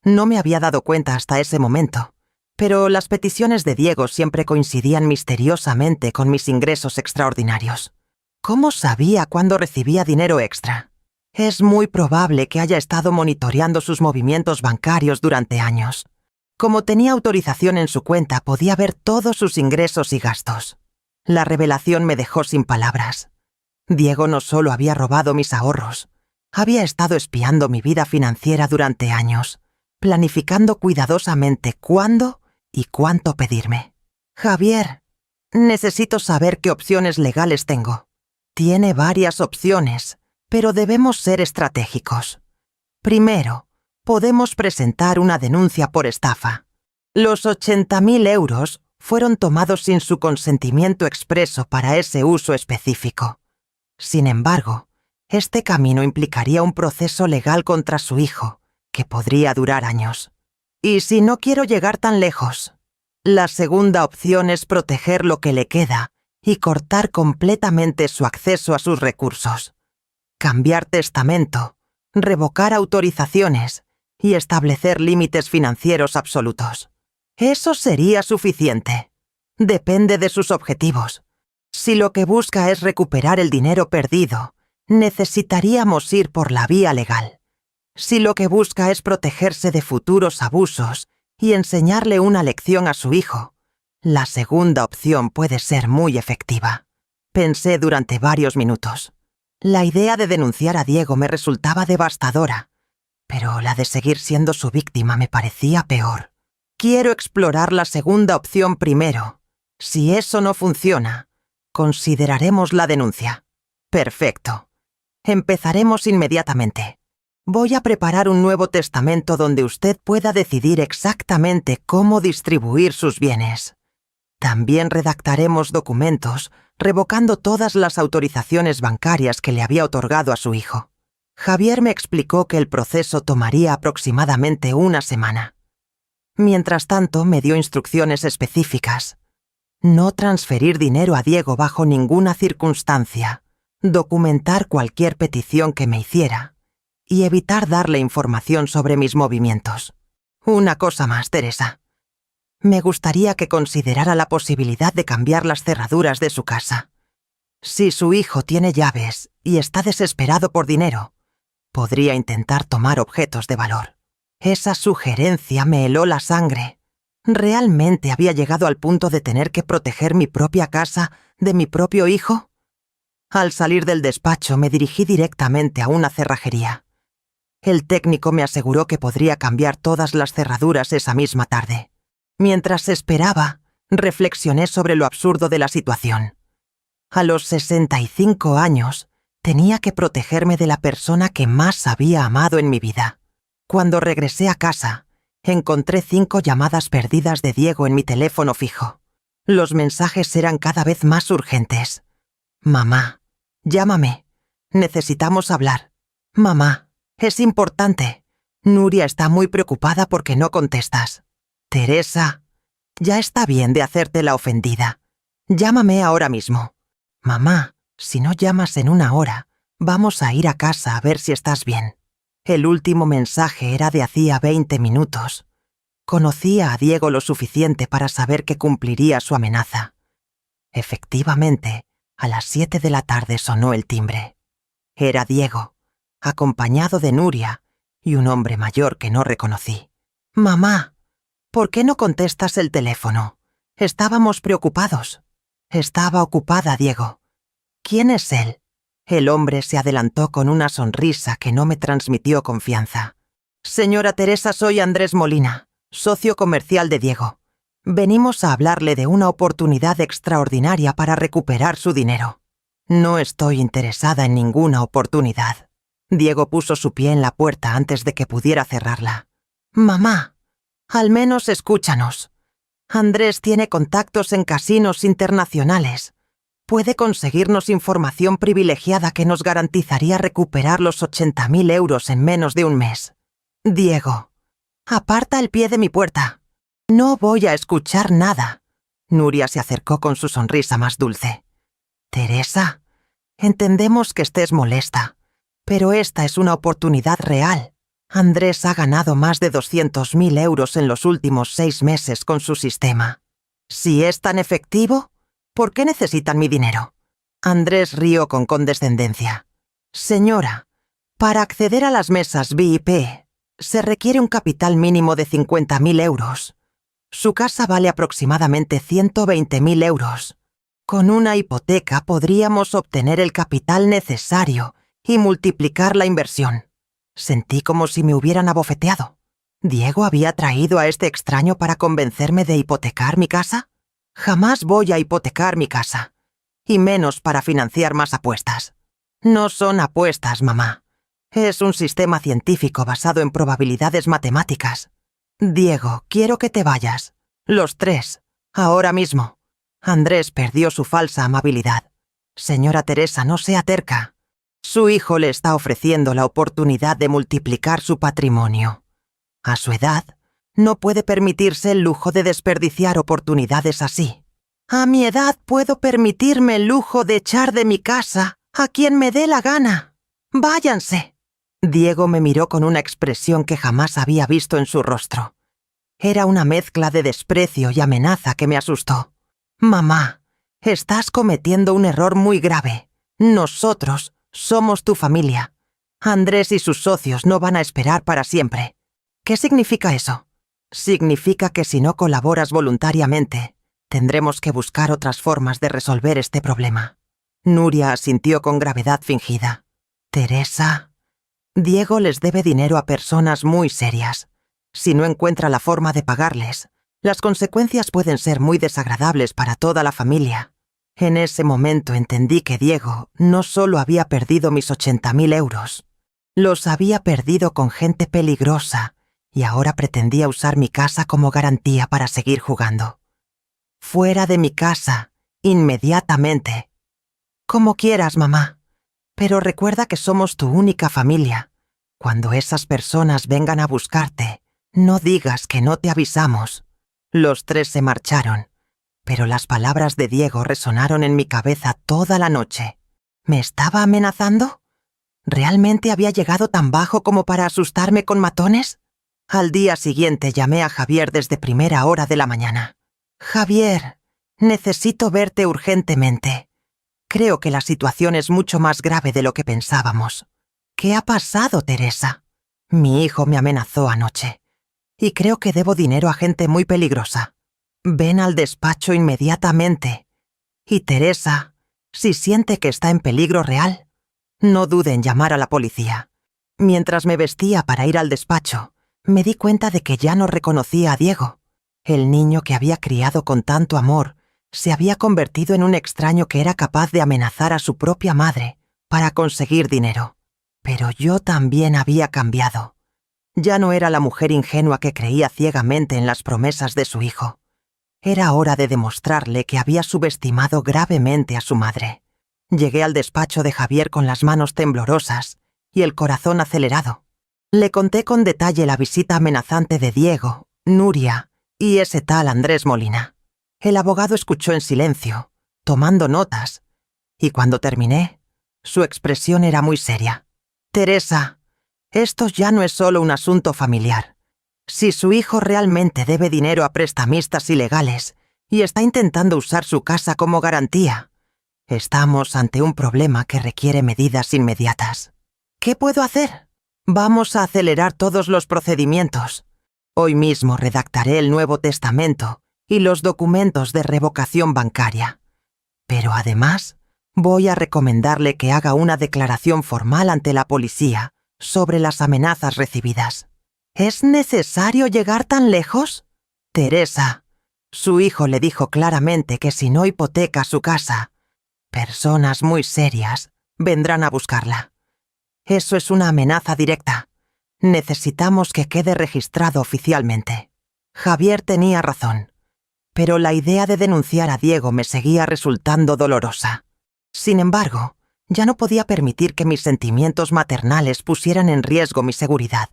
No me había dado cuenta hasta ese momento, pero las peticiones de Diego siempre coincidían misteriosamente con mis ingresos extraordinarios. ¿Cómo sabía cuándo recibía dinero extra? Es muy probable que haya estado monitoreando sus movimientos bancarios durante años. Como tenía autorización en su cuenta, podía ver todos sus ingresos y gastos. La revelación me dejó sin palabras. Diego no solo había robado mis ahorros, había estado espiando mi vida financiera durante años, planificando cuidadosamente cuándo y cuánto pedirme. Javier, necesito saber qué opciones legales tengo. Tiene varias opciones, pero debemos ser estratégicos. Primero, podemos presentar una denuncia por estafa. Los 80.000 euros fueron tomados sin su consentimiento expreso para ese uso específico. Sin embargo, este camino implicaría un proceso legal contra su hijo, que podría durar años. Y si no quiero llegar tan lejos, la segunda opción es proteger lo que le queda y cortar completamente su acceso a sus recursos. Cambiar testamento, revocar autorizaciones y establecer límites financieros absolutos. Eso sería suficiente. Depende de sus objetivos. Si lo que busca es recuperar el dinero perdido, necesitaríamos ir por la vía legal. Si lo que busca es protegerse de futuros abusos y enseñarle una lección a su hijo, la segunda opción puede ser muy efectiva. Pensé durante varios minutos. La idea de denunciar a Diego me resultaba devastadora, pero la de seguir siendo su víctima me parecía peor. Quiero explorar la segunda opción primero. Si eso no funciona, consideraremos la denuncia. Perfecto. Empezaremos inmediatamente. Voy a preparar un nuevo testamento donde usted pueda decidir exactamente cómo distribuir sus bienes. También redactaremos documentos revocando todas las autorizaciones bancarias que le había otorgado a su hijo. Javier me explicó que el proceso tomaría aproximadamente una semana. Mientras tanto, me dio instrucciones específicas. No transferir dinero a Diego bajo ninguna circunstancia, documentar cualquier petición que me hiciera y evitar darle información sobre mis movimientos. Una cosa más, Teresa. Me gustaría que considerara la posibilidad de cambiar las cerraduras de su casa. Si su hijo tiene llaves y está desesperado por dinero, podría intentar tomar objetos de valor. Esa sugerencia me heló la sangre. ¿Realmente había llegado al punto de tener que proteger mi propia casa de mi propio hijo? Al salir del despacho me dirigí directamente a una cerrajería. El técnico me aseguró que podría cambiar todas las cerraduras esa misma tarde. Mientras esperaba, reflexioné sobre lo absurdo de la situación. A los 65 años, tenía que protegerme de la persona que más había amado en mi vida. Cuando regresé a casa, encontré 5 llamadas perdidas de Diego en mi teléfono fijo. Los mensajes eran cada vez más urgentes. Mamá, llámame. Necesitamos hablar. Mamá, es importante. Nuria está muy preocupada porque no contestas. Teresa, ya está bien de hacerte la ofendida. Llámame ahora mismo. Mamá, si no llamas en 1 hora, vamos a ir a casa a ver si estás bien. El último mensaje era de hacía 20 minutos. Conocía a Diego lo suficiente para saber que cumpliría su amenaza. Efectivamente, a las 7 de la tarde sonó el timbre. Era Diego, acompañado de Nuria y un hombre mayor que no reconocí. Mamá, ¿por qué no contestas el teléfono? Estábamos preocupados. Estaba ocupada, Diego. ¿Quién es él? El hombre se adelantó con una sonrisa que no me transmitió confianza. Señora Teresa, soy Andrés Molina, socio comercial de Diego. Venimos a hablarle de una oportunidad extraordinaria para recuperar su dinero. No estoy interesada en ninguna oportunidad. Diego puso su pie en la puerta antes de que pudiera cerrarla. Mamá, al menos escúchanos. Andrés tiene contactos en casinos internacionales. puede conseguirnos información privilegiada que nos garantizaría recuperar los 80.000 euros en menos de un mes. Diego, aparta el pie de mi puerta. No voy a escuchar nada. Nuria se acercó con su sonrisa más dulce. Teresa, entendemos que estés molesta, pero esta es una oportunidad real. Andrés ha ganado más de 200.000 euros en los últimos 6 meses con su sistema. Si es tan efectivo, ¿por qué necesitan mi dinero? Andrés rió con condescendencia. Señora, para acceder a las mesas VIP, se requiere un capital mínimo de 50.000 euros. Su casa vale aproximadamente 120.000 euros. Con una hipoteca podríamos obtener el capital necesario y multiplicar la inversión. Sentí como si me hubieran abofeteado. ¿Diego había traído a este extraño para convencerme de hipotecar mi casa? Jamás voy a hipotecar mi casa, y menos para financiar más apuestas. No son apuestas, mamá. Es un sistema científico basado en probabilidades matemáticas. Diego, quiero que te vayas. Los 3. Ahora mismo. Andrés perdió su falsa amabilidad. Señora Teresa, no sea terca. Su hijo le está ofreciendo la oportunidad de multiplicar su patrimonio. A su edad, no puede permitirse el lujo de desperdiciar oportunidades así. A mi edad puedo permitirme el lujo de echar de mi casa a quien me dé la gana. ¡Váyanse! Diego me miró con una expresión que jamás había visto en su rostro. Era una mezcla de desprecio y amenaza que me asustó. Mamá, estás cometiendo un error muy grave. Nosotros somos tu familia. Andrés y sus socios no van a esperar para siempre. ¿Qué significa eso? Significa que si no colaboras voluntariamente, tendremos que buscar otras formas de resolver este problema. Nuria asintió con gravedad fingida. Teresa, Diego les debe dinero a personas muy serias. Si no encuentra la forma de pagarles, las consecuencias pueden ser muy desagradables para toda la familia. En ese momento entendí que Diego no solo había perdido mis 80.000 euros, los había perdido con gente peligrosa y ahora pretendía usar mi casa como garantía para seguir jugando. Fuera de mi casa, inmediatamente. Como quieras, mamá, pero recuerda que somos tu única familia. Cuando esas personas vengan a buscarte, no digas que no te avisamos. Los 3 se marcharon, pero las palabras de Diego resonaron en mi cabeza toda la noche. ¿Me estaba amenazando? ¿Realmente había llegado tan bajo como para asustarme con matones? Al día siguiente llamé a Javier desde primera hora de la mañana. Javier, necesito verte urgentemente. Creo que la situación es mucho más grave de lo que pensábamos. ¿Qué ha pasado, Teresa? Mi hijo me amenazó anoche. Y creo que debo dinero a gente muy peligrosa. Ven al despacho inmediatamente. Y Teresa, si siente que está en peligro real, no dude en llamar a la policía. Mientras me vestía para ir al despacho, me di cuenta de que ya no reconocía a Diego. El niño que había criado con tanto amor se había convertido en un extraño que era capaz de amenazar a su propia madre para conseguir dinero. Pero yo también había cambiado. Ya no era la mujer ingenua que creía ciegamente en las promesas de su hijo. Era hora de demostrarle que había subestimado gravemente a su madre. Llegué al despacho de Javier con las manos temblorosas y el corazón acelerado. Le conté con detalle la visita amenazante de Diego, Nuria y ese tal Andrés Molina. El abogado escuchó en silencio, tomando notas, y cuando terminé, su expresión era muy seria. Teresa, esto ya no es solo un asunto familiar. Si su hijo realmente debe dinero a prestamistas ilegales y está intentando usar su casa como garantía, estamos ante un problema que requiere medidas inmediatas. ¿Qué puedo hacer? Vamos a acelerar todos los procedimientos. Hoy mismo redactaré el Nuevo Testamento y los documentos de revocación bancaria. Pero además, voy a recomendarle que haga una declaración formal ante la policía sobre las amenazas recibidas. ¿Es necesario llegar tan lejos? Teresa, su hijo le dijo claramente que si no hipoteca su casa, personas muy serias vendrán a buscarla. Eso es una amenaza directa. Necesitamos que quede registrado oficialmente. Javier tenía razón. pero la idea de denunciar a Diego me seguía resultando dolorosa. Sin embargo, ya no podía permitir que mis sentimientos maternales pusieran en riesgo mi seguridad.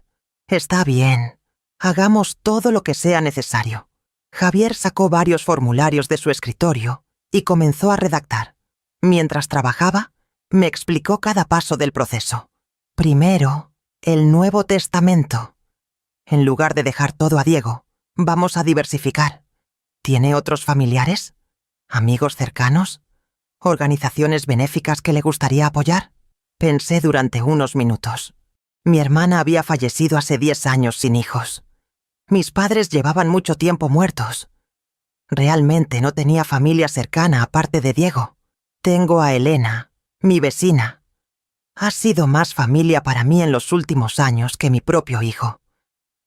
Está bien, hagamos todo lo que sea necesario. Javier sacó varios formularios de su escritorio y comenzó a redactar. Mientras trabajaba, me explicó cada paso del proceso. Primero, el Nuevo Testamento. En lugar de dejar todo a Diego, vamos a diversificar. ¿Tiene otros familiares? ¿Amigos cercanos? ¿Organizaciones benéficas que le gustaría apoyar? Pensé durante unos minutos. Mi hermana había fallecido hace 10 años sin hijos. Mis padres llevaban mucho tiempo muertos. Realmente no tenía familia cercana aparte de Diego. Tengo a Elena, mi vecina. Ha sido más familia para mí en los últimos años que mi propio hijo.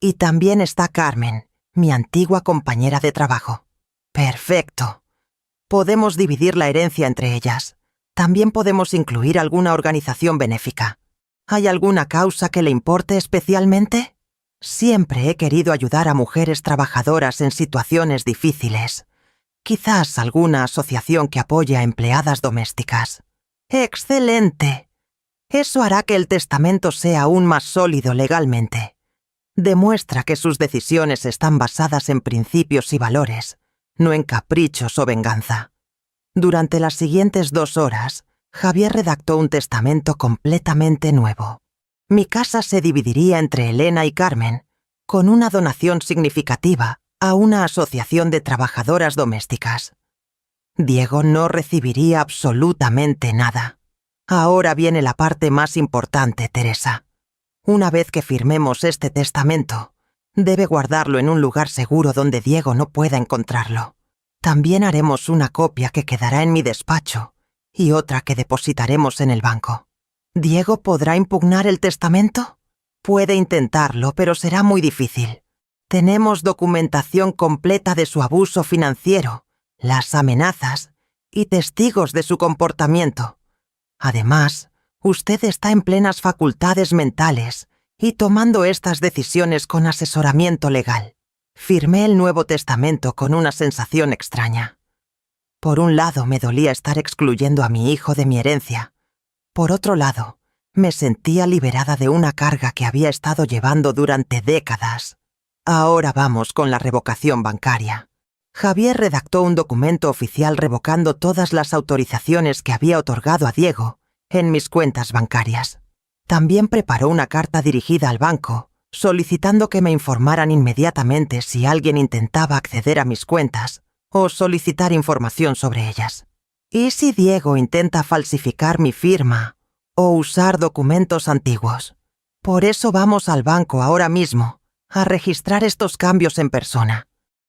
Y también está Carmen, mi antigua compañera de trabajo. Perfecto. Podemos dividir la herencia entre ellas. También podemos incluir alguna organización benéfica. ¿Hay alguna causa que le importe especialmente? Siempre he querido ayudar a mujeres trabajadoras en situaciones difíciles. Quizás alguna asociación que apoye a empleadas domésticas. ¡Excelente! Eso hará que el testamento sea aún más sólido legalmente. Demuestra que sus decisiones están basadas en principios y valores, no en caprichos o venganza. Durante las siguientes 2 horas, Javier redactó un testamento completamente nuevo. Mi casa se dividiría entre Elena y Carmen, con una donación significativa a una asociación de trabajadoras domésticas. Diego no recibiría absolutamente nada. Ahora viene la parte más importante, Teresa. Una vez que firmemos este testamento, debe guardarlo en un lugar seguro donde Diego no pueda encontrarlo. También haremos una copia que quedará en mi despacho y otra que depositaremos en el banco. ¿Diego podrá impugnar el testamento? Puede intentarlo, pero será muy difícil. Tenemos documentación completa de su abuso financiero, las amenazas y testigos de su comportamiento. Además, usted está en plenas facultades mentales y tomando estas decisiones con asesoramiento legal. Firmé el Nuevo Testamento con una sensación extraña. Por un lado, me dolía estar excluyendo a mi hijo de mi herencia. Por otro lado, me sentía liberada de una carga que había estado llevando durante décadas. Ahora vamos con la revocación bancaria. Javier redactó un documento oficial revocando todas las autorizaciones que había otorgado a Diego en mis cuentas bancarias. También preparó una carta dirigida al banco, solicitando que me informaran inmediatamente si alguien intentaba acceder a mis cuentas o solicitar información sobre ellas. ¿Y si Diego intenta falsificar mi firma o usar documentos antiguos? Por eso vamos al banco ahora mismo a registrar estos cambios en persona.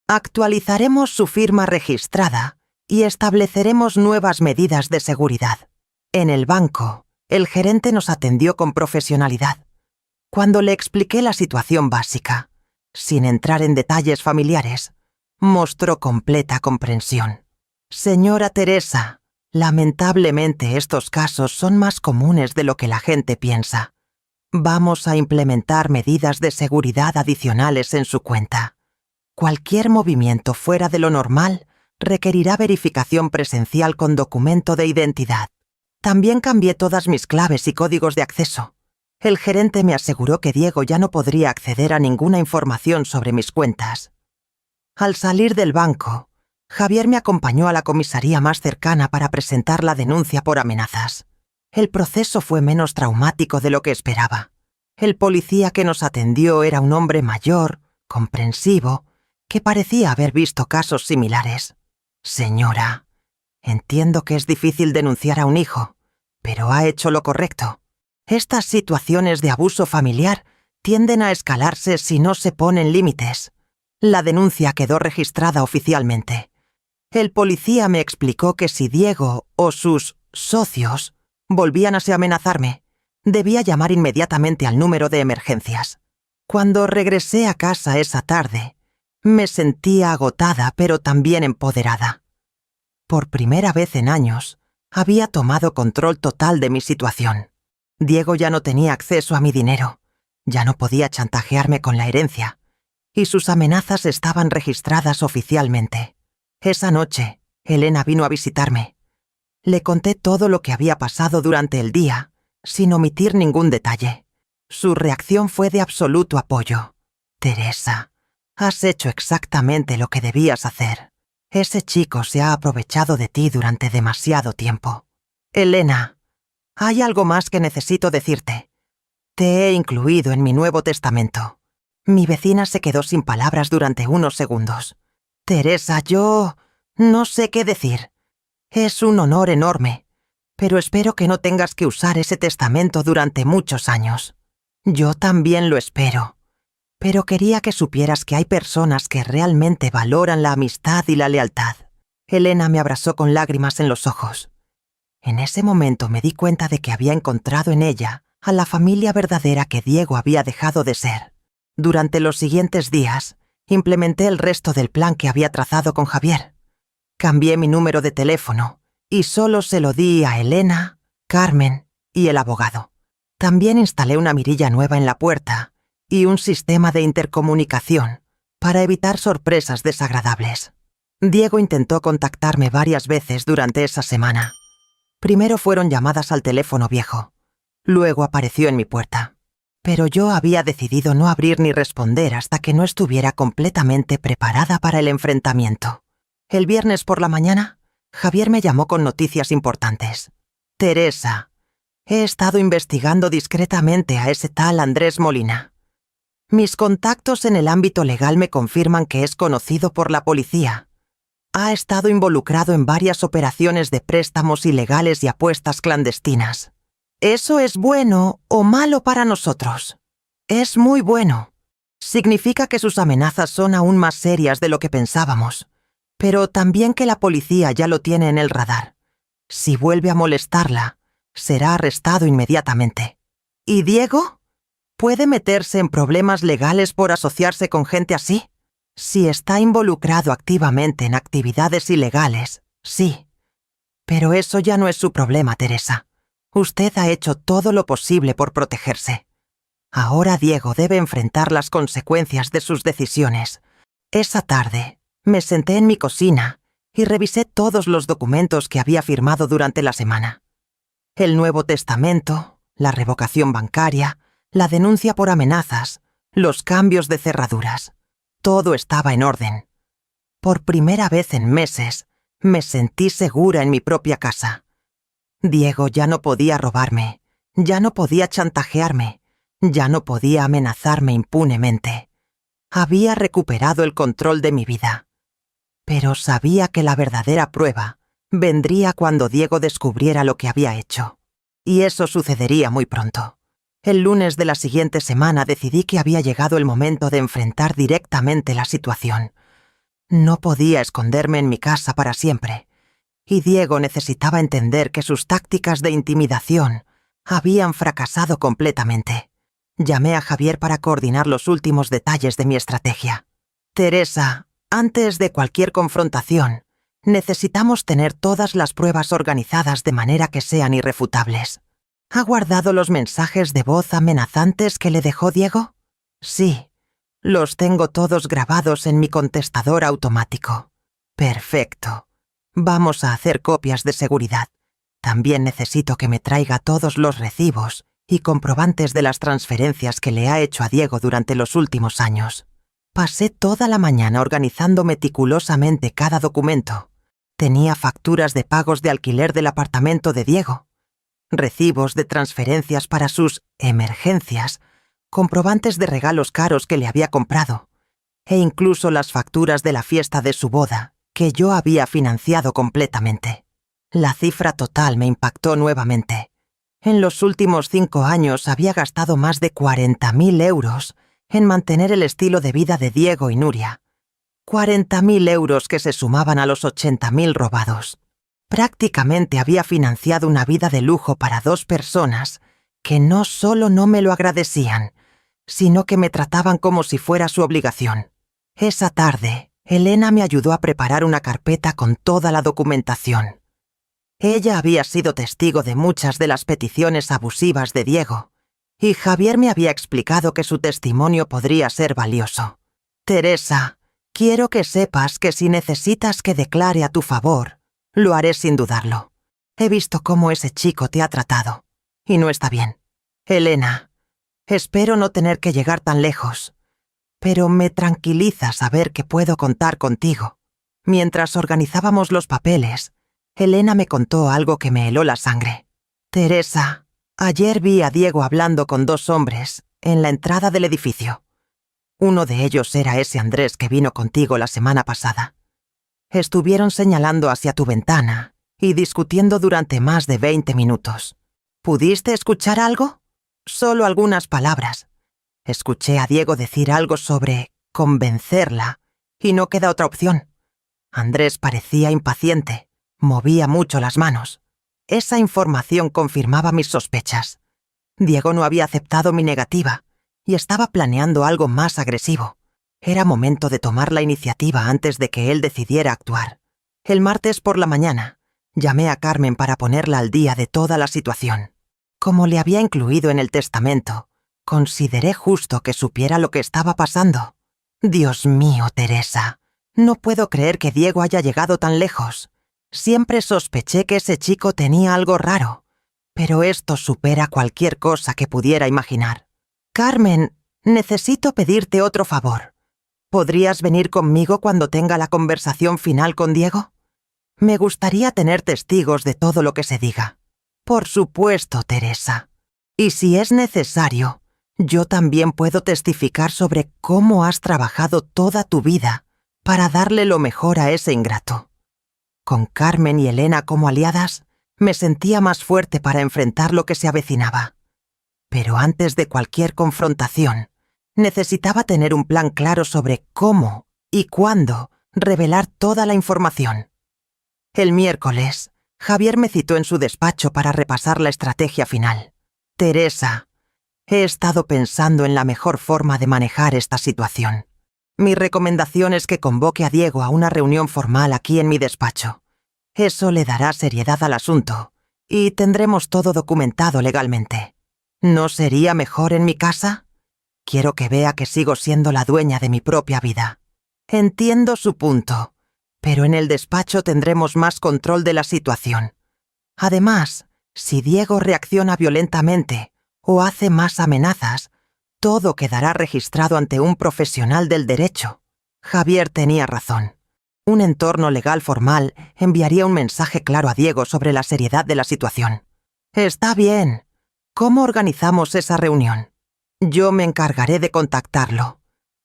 Actualizaremos su firma registrada y estableceremos nuevas medidas de seguridad. En el banco, el gerente nos atendió con profesionalidad. Cuando le expliqué la situación básica, sin entrar en detalles familiares, mostró completa comprensión. Señora Teresa, lamentablemente estos casos son más comunes de lo que la gente piensa. Vamos a implementar medidas de seguridad adicionales en su cuenta. Cualquier movimiento fuera de lo normal requerirá verificación presencial con documento de identidad. También cambié todas mis claves y códigos de acceso. El gerente me aseguró que Diego ya no podría acceder a ninguna información sobre mis cuentas. Al salir del banco, Javier me acompañó a la comisaría más cercana para presentar la denuncia por amenazas. El proceso fue menos traumático de lo que esperaba. El policía que nos atendió era un hombre mayor, comprensivo, que parecía haber visto casos similares. Señora, entiendo que es difícil denunciar a un hijo, pero ha hecho lo correcto. Estas situaciones de abuso familiar tienden a escalarse si no se ponen límites. La denuncia quedó registrada oficialmente. El policía me explicó que si Diego o sus socios volvían a amenazarme, debía llamar inmediatamente al número de emergencias. Cuando regresé a casa esa tarde, me sentía agotada pero también empoderada. Por primera vez en años, había tomado control total de mi situación. Diego ya no tenía acceso a mi dinero, ya no podía chantajearme con la herencia, y sus amenazas estaban registradas oficialmente. Esa noche, Elena vino a visitarme. Le conté todo lo que había pasado durante el día, sin omitir ningún detalle. Su reacción fue de absoluto apoyo. Teresa, has hecho exactamente lo que debías hacer. Ese chico se ha aprovechado de ti durante demasiado tiempo. Elena, hay algo más que necesito decirte. Te he incluido en mi Nuevo Testamento. Mi vecina se quedó sin palabras durante unos segundos. Teresa, yo no sé qué decir. Es un honor enorme, pero espero que no tengas que usar ese testamento durante muchos años. Yo también lo espero, pero quería que supieras que hay personas que realmente valoran la amistad y la lealtad. Elena me abrazó con lágrimas en los ojos. En ese momento me di cuenta de que había encontrado en ella a la familia verdadera que Diego había dejado de ser. Durante los siguientes días, implementé el resto del plan que había trazado con Javier. Cambié mi número de teléfono y solo se lo di a Elena, Carmen y el abogado. También instalé una mirilla nueva en la puerta y un sistema de intercomunicación para evitar sorpresas desagradables. Diego intentó contactarme varias veces durante esa semana. Primero fueron llamadas al teléfono viejo. Luego apareció en mi puerta. Pero yo había decidido no abrir ni responder hasta que no estuviera completamente preparada para el enfrentamiento. El viernes por la mañana, Javier me llamó con noticias importantes. Teresa, he estado investigando discretamente a ese tal Andrés Molina. Mis contactos en el ámbito legal me confirman que es conocido por la policía. Ha estado involucrado en varias operaciones de préstamos ilegales y apuestas clandestinas. ¿Eso es bueno o malo para nosotros? Es muy bueno. Significa que sus amenazas son aún más serias de lo que pensábamos, pero también que la policía ya lo tiene en el radar. Si vuelve a molestarla, será arrestado inmediatamente. ¿Y Diego? ¿Puede meterse en problemas legales por asociarse con gente así? Si está involucrado activamente en actividades ilegales, sí. Pero eso ya no es su problema, Teresa. Usted ha hecho todo lo posible por protegerse. Ahora Diego debe enfrentar las consecuencias de sus decisiones. Esa tarde, me senté en mi cocina y revisé todos los documentos que había firmado durante la semana. El Nuevo Testamento, la revocación bancaria, la denuncia por amenazas, los cambios de cerraduras. Todo estaba en orden. Por primera vez en meses, me sentí segura en mi propia casa. Diego ya no podía robarme, ya no podía chantajearme, ya no podía amenazarme impunemente. Había recuperado el control de mi vida. Pero sabía que la verdadera prueba vendría cuando Diego descubriera lo que había hecho. Y eso sucedería muy pronto. El lunes de la siguiente semana decidí que había llegado el momento de enfrentar directamente la situación. No podía esconderme en mi casa para siempre, y Diego necesitaba entender que sus tácticas de intimidación habían fracasado completamente. Llamé a Javier para coordinar los últimos detalles de mi estrategia. Teresa, antes de cualquier confrontación, necesitamos tener todas las pruebas organizadas de manera que sean irrefutables. ¿Ha guardado los mensajes de voz amenazantes que le dejó Diego? Sí, los tengo todos grabados en mi contestador automático. Perfecto. Vamos a hacer copias de seguridad. También necesito que me traiga todos los recibos y comprobantes de las transferencias que le ha hecho a Diego durante los últimos años. Pasé toda la mañana organizando meticulosamente cada documento. Tenía facturas de pagos de alquiler del apartamento de Diego, recibos de transferencias para sus emergencias, comprobantes de regalos caros que le había comprado, e incluso las facturas de la fiesta de su boda, que yo había financiado completamente. La cifra total me impactó nuevamente. En los últimos 5 años había gastado más de 40.000 euros en mantener el estilo de vida de Diego y Nuria. 40.000 euros que se sumaban a los 80.000 robados. Prácticamente había financiado una vida de lujo para 2 personas que no solo no me lo agradecían, sino que me trataban como si fuera su obligación. Esa tarde, Elena me ayudó a preparar una carpeta con toda la documentación. Ella había sido testigo de muchas de las peticiones abusivas de Diego, y Javier me había explicado que su testimonio podría ser valioso. Teresa, Quiero que sepas que si necesitas que declare a tu favor, lo haré sin dudarlo. He visto cómo ese chico te ha tratado, y no está bien. Elena, espero no tener que llegar tan lejos, pero me tranquiliza saber que puedo contar contigo. Mientras organizábamos los papeles, Elena me contó algo que me heló la sangre. Teresa, ayer vi a Diego hablando con 2 hombres en la entrada del edificio. Uno de ellos era ese Andrés que vino contigo la semana pasada. Estuvieron señalando hacia tu ventana y discutiendo durante más de 20 minutos. ¿Pudiste escuchar algo? Solo algunas palabras. Escuché a Diego decir algo sobre convencerla y no queda otra opción. Andrés parecía impaciente, movía mucho las manos. Esa información confirmaba mis sospechas. Diego no había aceptado mi negativa y estaba planeando algo más agresivo. Era momento de tomar la iniciativa antes de que él decidiera actuar. El martes por la mañana, llamé a Carmen para ponerla al día de toda la situación. Como le había incluido en el testamento, consideré justo que supiera lo que estaba pasando. Dios mío, Teresa, no puedo creer que Diego haya llegado tan lejos. Siempre sospeché que ese chico tenía algo raro, pero esto supera cualquier cosa que pudiera imaginar. Carmen, necesito pedirte otro favor. ¿Podrías venir conmigo cuando tenga la conversación final con Diego? Me gustaría tener testigos de todo lo que se diga. Por supuesto, Teresa. Y si es necesario, yo también puedo testificar sobre cómo has trabajado toda tu vida para darle lo mejor a ese ingrato. Con Carmen y Elena como aliadas, me sentía más fuerte para enfrentar lo que se avecinaba. Pero antes de cualquier confrontación, necesitaba tener un plan claro sobre cómo y cuándo revelar toda la información. El miércoles, Javier me citó en su despacho para repasar la estrategia final. Teresa, he estado pensando en la mejor forma de manejar esta situación. Mi recomendación es que convoque a Diego a una reunión formal aquí en mi despacho. Eso le dará seriedad al asunto y tendremos todo documentado legalmente. ¿No sería mejor en mi casa? Quiero que vea que sigo siendo la dueña de mi propia vida. Entiendo su punto, pero en el despacho tendremos más control de la situación. Además, si Diego reacciona violentamente o hace más amenazas, todo quedará registrado ante un profesional del derecho. Javier tenía razón. Un entorno legal formal enviaría un mensaje claro a Diego sobre la seriedad de la situación. Está bien. ¿Cómo organizamos esa reunión? Yo me encargaré de contactarlo.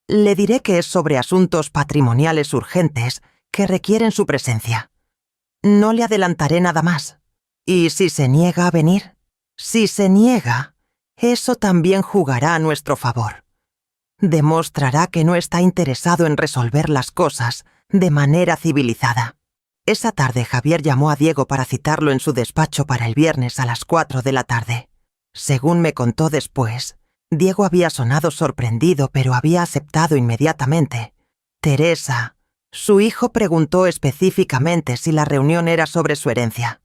Le diré que es sobre asuntos patrimoniales urgentes que requieren su presencia. No le adelantaré nada más. ¿Y si se niega a venir? Si se niega, eso también jugará a nuestro favor. Demostrará que no está interesado en resolver las cosas de manera civilizada. Esa tarde Javier llamó a Diego para citarlo en su despacho para el viernes a las 4 de la tarde. Según me contó después, Diego había sonado sorprendido, pero había aceptado inmediatamente. Teresa, su hijo preguntó específicamente si la reunión era sobre su herencia.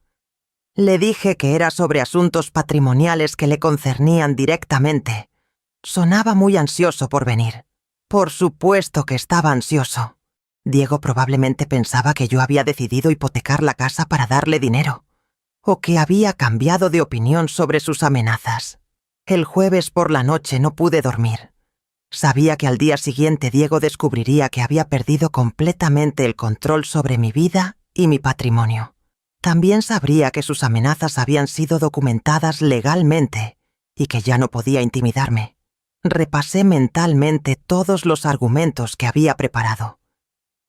Le dije que era sobre asuntos patrimoniales que le concernían directamente. Sonaba muy ansioso por venir. Por supuesto que estaba ansioso. Diego probablemente pensaba que yo había decidido hipotecar la casa para darle dinero, o que había cambiado de opinión sobre sus amenazas. El jueves por la noche no pude dormir. Sabía que al día siguiente Diego descubriría que había perdido completamente el control sobre mi vida y mi patrimonio. También sabría que sus amenazas habían sido documentadas legalmente y que ya no podía intimidarme. Repasé mentalmente todos los argumentos que había preparado.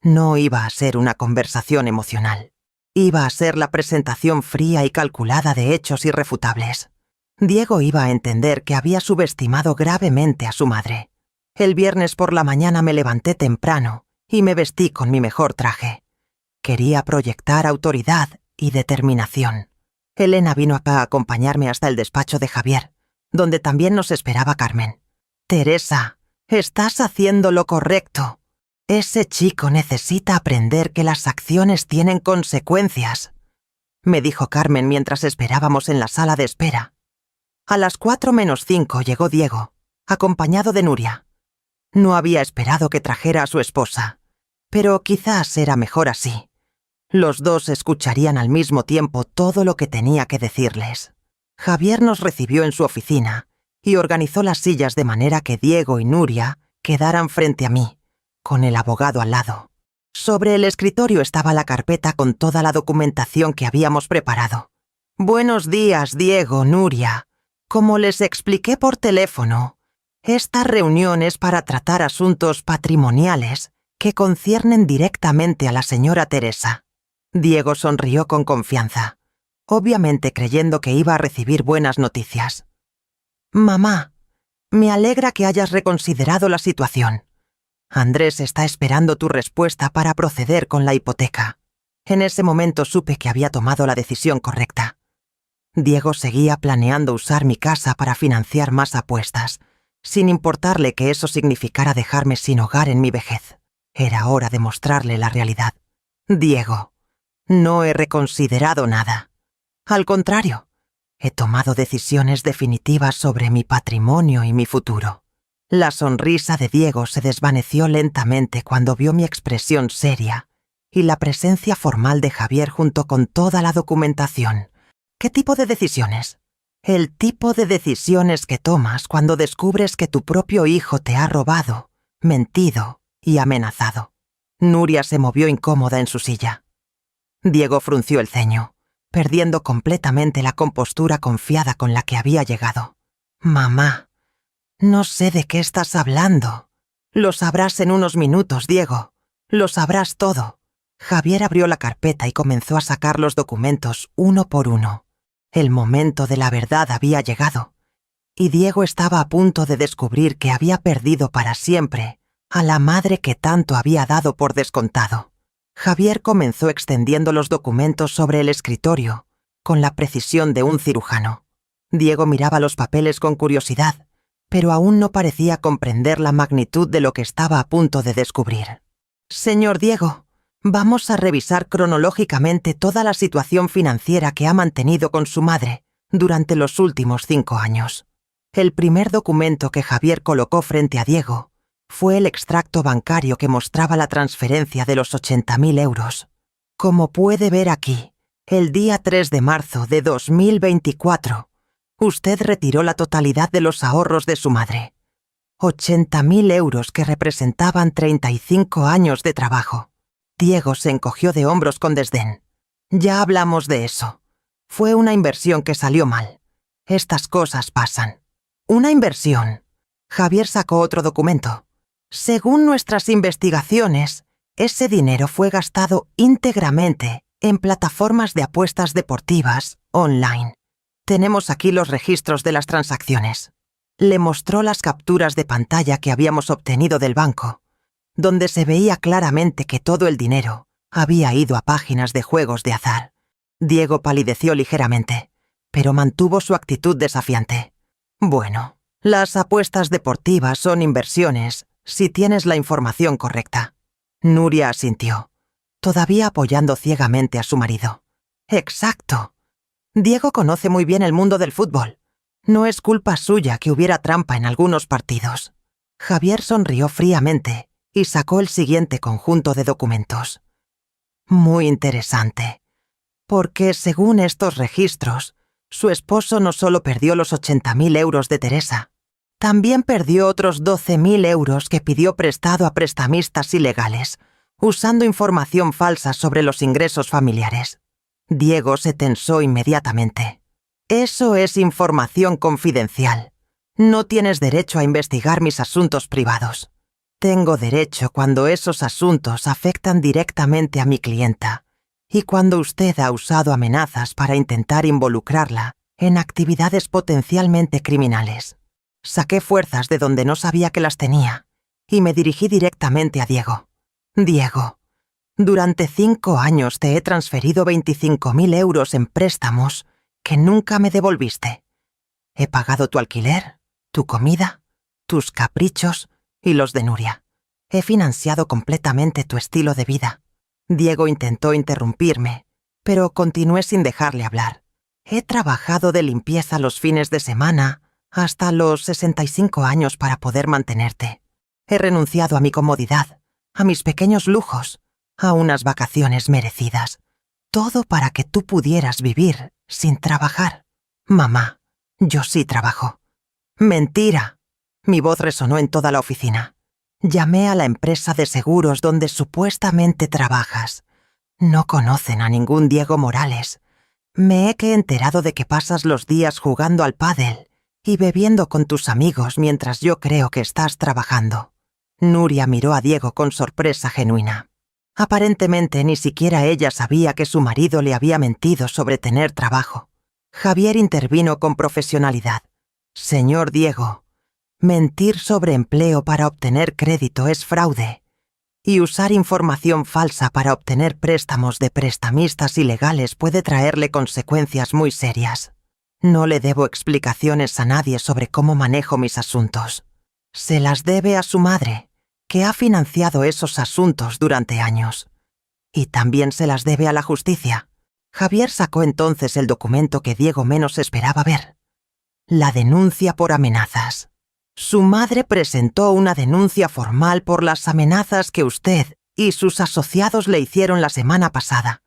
No iba a ser una conversación emocional. Iba a ser la presentación fría y calculada de hechos irrefutables. Diego iba a entender que había subestimado gravemente a su madre. El viernes por la mañana me levanté temprano y me vestí con mi mejor traje. Quería proyectar autoridad y determinación. Elena vino acá a acompañarme hasta el despacho de Javier, donde también nos esperaba Carmen. Teresa, estás haciendo lo correcto. Ese chico necesita aprender que las acciones tienen consecuencias, me dijo Carmen mientras esperábamos en la sala de espera. A las 4:05 llegó Diego, acompañado de Nuria. No había esperado que trajera a su esposa. Pero quizás era mejor así. Los dos escucharían al mismo tiempo todo lo que tenía que decirles. Javier nos recibió en su oficina y organizó las sillas de manera que Diego y Nuria quedaran frente a mí, con el abogado al lado. Sobre el escritorio estaba la carpeta con toda la documentación que habíamos preparado. Buenos días, Diego, Nuria. Como les expliqué por teléfono, esta reunión es para tratar asuntos patrimoniales que conciernen directamente a la señora Teresa. Diego sonrió con confianza, obviamente creyendo que iba a recibir buenas noticias. Mamá, me alegra que hayas reconsiderado la situación. Andrés está esperando tu respuesta para proceder con la hipoteca. En ese momento supe que había tomado la decisión correcta. Diego seguía planeando usar mi casa para financiar más apuestas, sin importarle que eso significara dejarme sin hogar en mi vejez. Era hora de mostrarle la realidad. Diego, no he reconsiderado nada. Al contrario, he tomado decisiones definitivas sobre mi patrimonio y mi futuro. La sonrisa de Diego se desvaneció lentamente cuando vio mi expresión seria y la presencia formal de Javier junto con toda la documentación. ¿Qué tipo de decisiones? El tipo de decisiones que tomas cuando descubres que tu propio hijo te ha robado, mentido y amenazado. Nuria se movió incómoda en su silla. Diego frunció el ceño, perdiendo completamente la compostura confiada con la que había llegado. Mamá, no sé de qué estás hablando. Lo sabrás en unos minutos, Diego. Lo sabrás todo. Javier abrió la carpeta y comenzó a sacar los documentos uno por uno. El momento de la verdad había llegado, y Diego estaba a punto de descubrir que había perdido para siempre a la madre que tanto había dado por descontado. Javier comenzó extendiendo los documentos sobre el escritorio, con la precisión de un cirujano. Diego miraba los papeles con curiosidad, pero aún no parecía comprender la magnitud de lo que estaba a punto de descubrir. Señor Diego, vamos a revisar cronológicamente toda la situación financiera que ha mantenido con su madre durante los últimos 5 años. El primer documento que Javier colocó frente a Diego fue el extracto bancario que mostraba la transferencia de los 80.000 euros. Como puede ver aquí, el día 3 de marzo de 2024, usted retiró la totalidad de los ahorros de su madre. 80.000 euros que representaban 35 años de trabajo. Diego se encogió de hombros con desdén. Ya hablamos de eso. Fue una inversión que salió mal. Estas cosas pasan. ¿Una inversión? Javier sacó otro documento. Según nuestras investigaciones, ese dinero fue gastado íntegramente en plataformas de apuestas deportivas online. Tenemos aquí los registros de las transacciones. Le mostró las capturas de pantalla que habíamos obtenido del banco, donde se veía claramente que todo el dinero había ido a páginas de juegos de azar. Diego palideció ligeramente, pero mantuvo su actitud desafiante. Bueno, las apuestas deportivas son inversiones si tienes la información correcta. Nuria asintió, todavía apoyando ciegamente a su marido. Exacto. Diego conoce muy bien el mundo del fútbol. No es culpa suya que hubiera trampa en algunos partidos. Javier sonrió fríamente y sacó el siguiente conjunto de documentos. Muy interesante, porque según estos registros, su esposo no solo perdió los 80.000 euros de Teresa, también perdió otros 12.000 euros que pidió prestado a prestamistas ilegales, usando información falsa sobre los ingresos familiares. Diego se tensó inmediatamente. Eso es información confidencial. No tienes derecho a investigar mis asuntos privados. Tengo derecho cuando esos asuntos afectan directamente a mi clienta y cuando usted ha usado amenazas para intentar involucrarla en actividades potencialmente criminales. Saqué fuerzas de donde no sabía que las tenía y me dirigí directamente a Diego. Diego, durante 5 años te he transferido 25.000 euros en préstamos que nunca me devolviste. He pagado tu alquiler, tu comida, tus caprichos y los de Nuria. He financiado completamente tu estilo de vida. Diego intentó interrumpirme, pero continué sin dejarle hablar. He trabajado de limpieza los fines de semana hasta los 65 años para poder mantenerte. He renunciado a mi comodidad a mis pequeños lujos, a unas vacaciones merecidas. Todo para que tú pudieras vivir sin trabajar. Mamá, yo sí trabajo. Mentira. Mi voz resonó en toda la oficina. Llamé a la empresa de seguros donde supuestamente trabajas. No conocen a ningún Diego Morales. Me he enterado de que pasas los días jugando al pádel y bebiendo con tus amigos mientras yo creo que estás trabajando. Nuria miró a Diego con sorpresa genuina. Aparentemente ni siquiera ella sabía que su marido le había mentido sobre tener trabajo. Javier intervino con profesionalidad. Señor Diego, mentir sobre empleo para obtener crédito es fraude. Y usar información falsa para obtener préstamos de prestamistas ilegales puede traerle consecuencias muy serias. No le debo explicaciones a nadie sobre cómo manejo mis asuntos. Se las debe a su madre, que ha financiado esos asuntos durante años. Y también se las debe a la justicia. Javier sacó entonces el documento que Diego menos esperaba ver. La denuncia por amenazas. Su madre presentó una denuncia formal por las amenazas que usted y sus asociados le hicieron la semana pasada.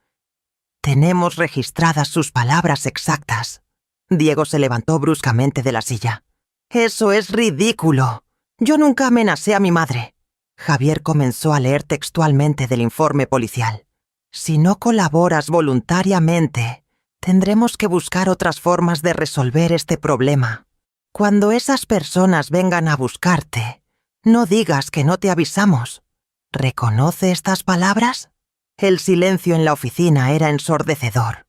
Tenemos registradas sus palabras exactas. Diego se levantó bruscamente de la silla. Eso es ridículo. Yo nunca amenacé a mi madre. Javier comenzó a leer textualmente del informe policial. Si no colaboras voluntariamente, tendremos que buscar otras formas de resolver este problema. Cuando esas personas vengan a buscarte, no digas que no te avisamos. ¿Reconoce estas palabras? El silencio en la oficina era ensordecedor.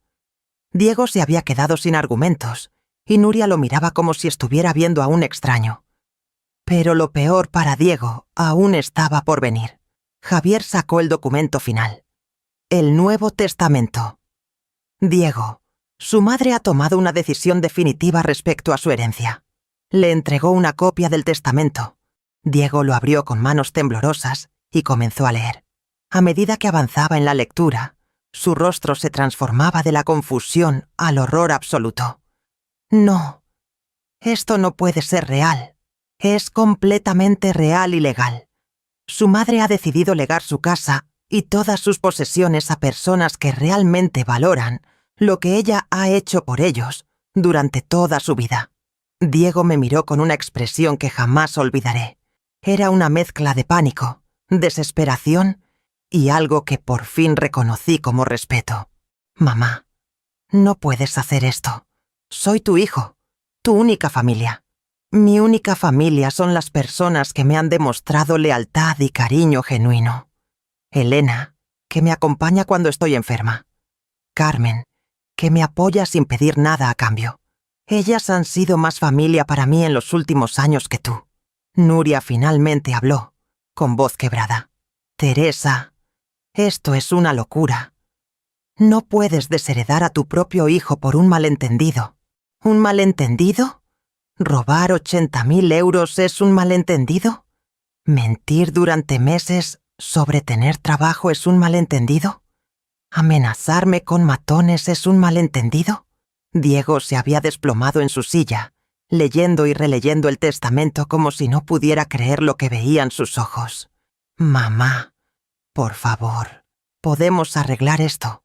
Diego se había quedado sin argumentos, y Nuria lo miraba como si estuviera viendo a un extraño. Pero lo peor para Diego aún estaba por venir. Javier sacó el documento final. El Nuevo Testamento. Diego, su madre ha tomado una decisión definitiva respecto a su herencia. Le entregó una copia del testamento. Diego lo abrió con manos temblorosas y comenzó a leer. A medida que avanzaba en la lectura, su rostro se transformaba de la confusión al horror absoluto. No, esto no puede ser real. Es completamente real y legal. Su madre ha decidido legar su casa y todas sus posesiones a personas que realmente valoran lo que ella ha hecho por ellos durante toda su vida. Diego me miró con una expresión que jamás olvidaré. Era una mezcla de pánico, desesperación y algo que por fin reconocí como respeto. Mamá, no puedes hacer esto. Soy tu hijo, tu única familia. Mi única familia son las personas que me han demostrado lealtad y cariño genuino. Elena, que me acompaña cuando estoy enferma. Carmen, que me apoya sin pedir nada a cambio. Ellas han sido más familia para mí en los últimos años que tú. Nuria finalmente habló, con voz quebrada. Teresa, esto es una locura. No puedes desheredar a tu propio hijo por un malentendido. ¿Un malentendido? ¿Robar 80.000 euros es un malentendido? ¿Mentir durante meses sobre tener trabajo es un malentendido? ¿Amenazarme con matones es un malentendido? Diego se había desplomado en su silla, leyendo y releyendo el testamento como si no pudiera creer lo que veían sus ojos. Mamá, por favor, podemos arreglar esto.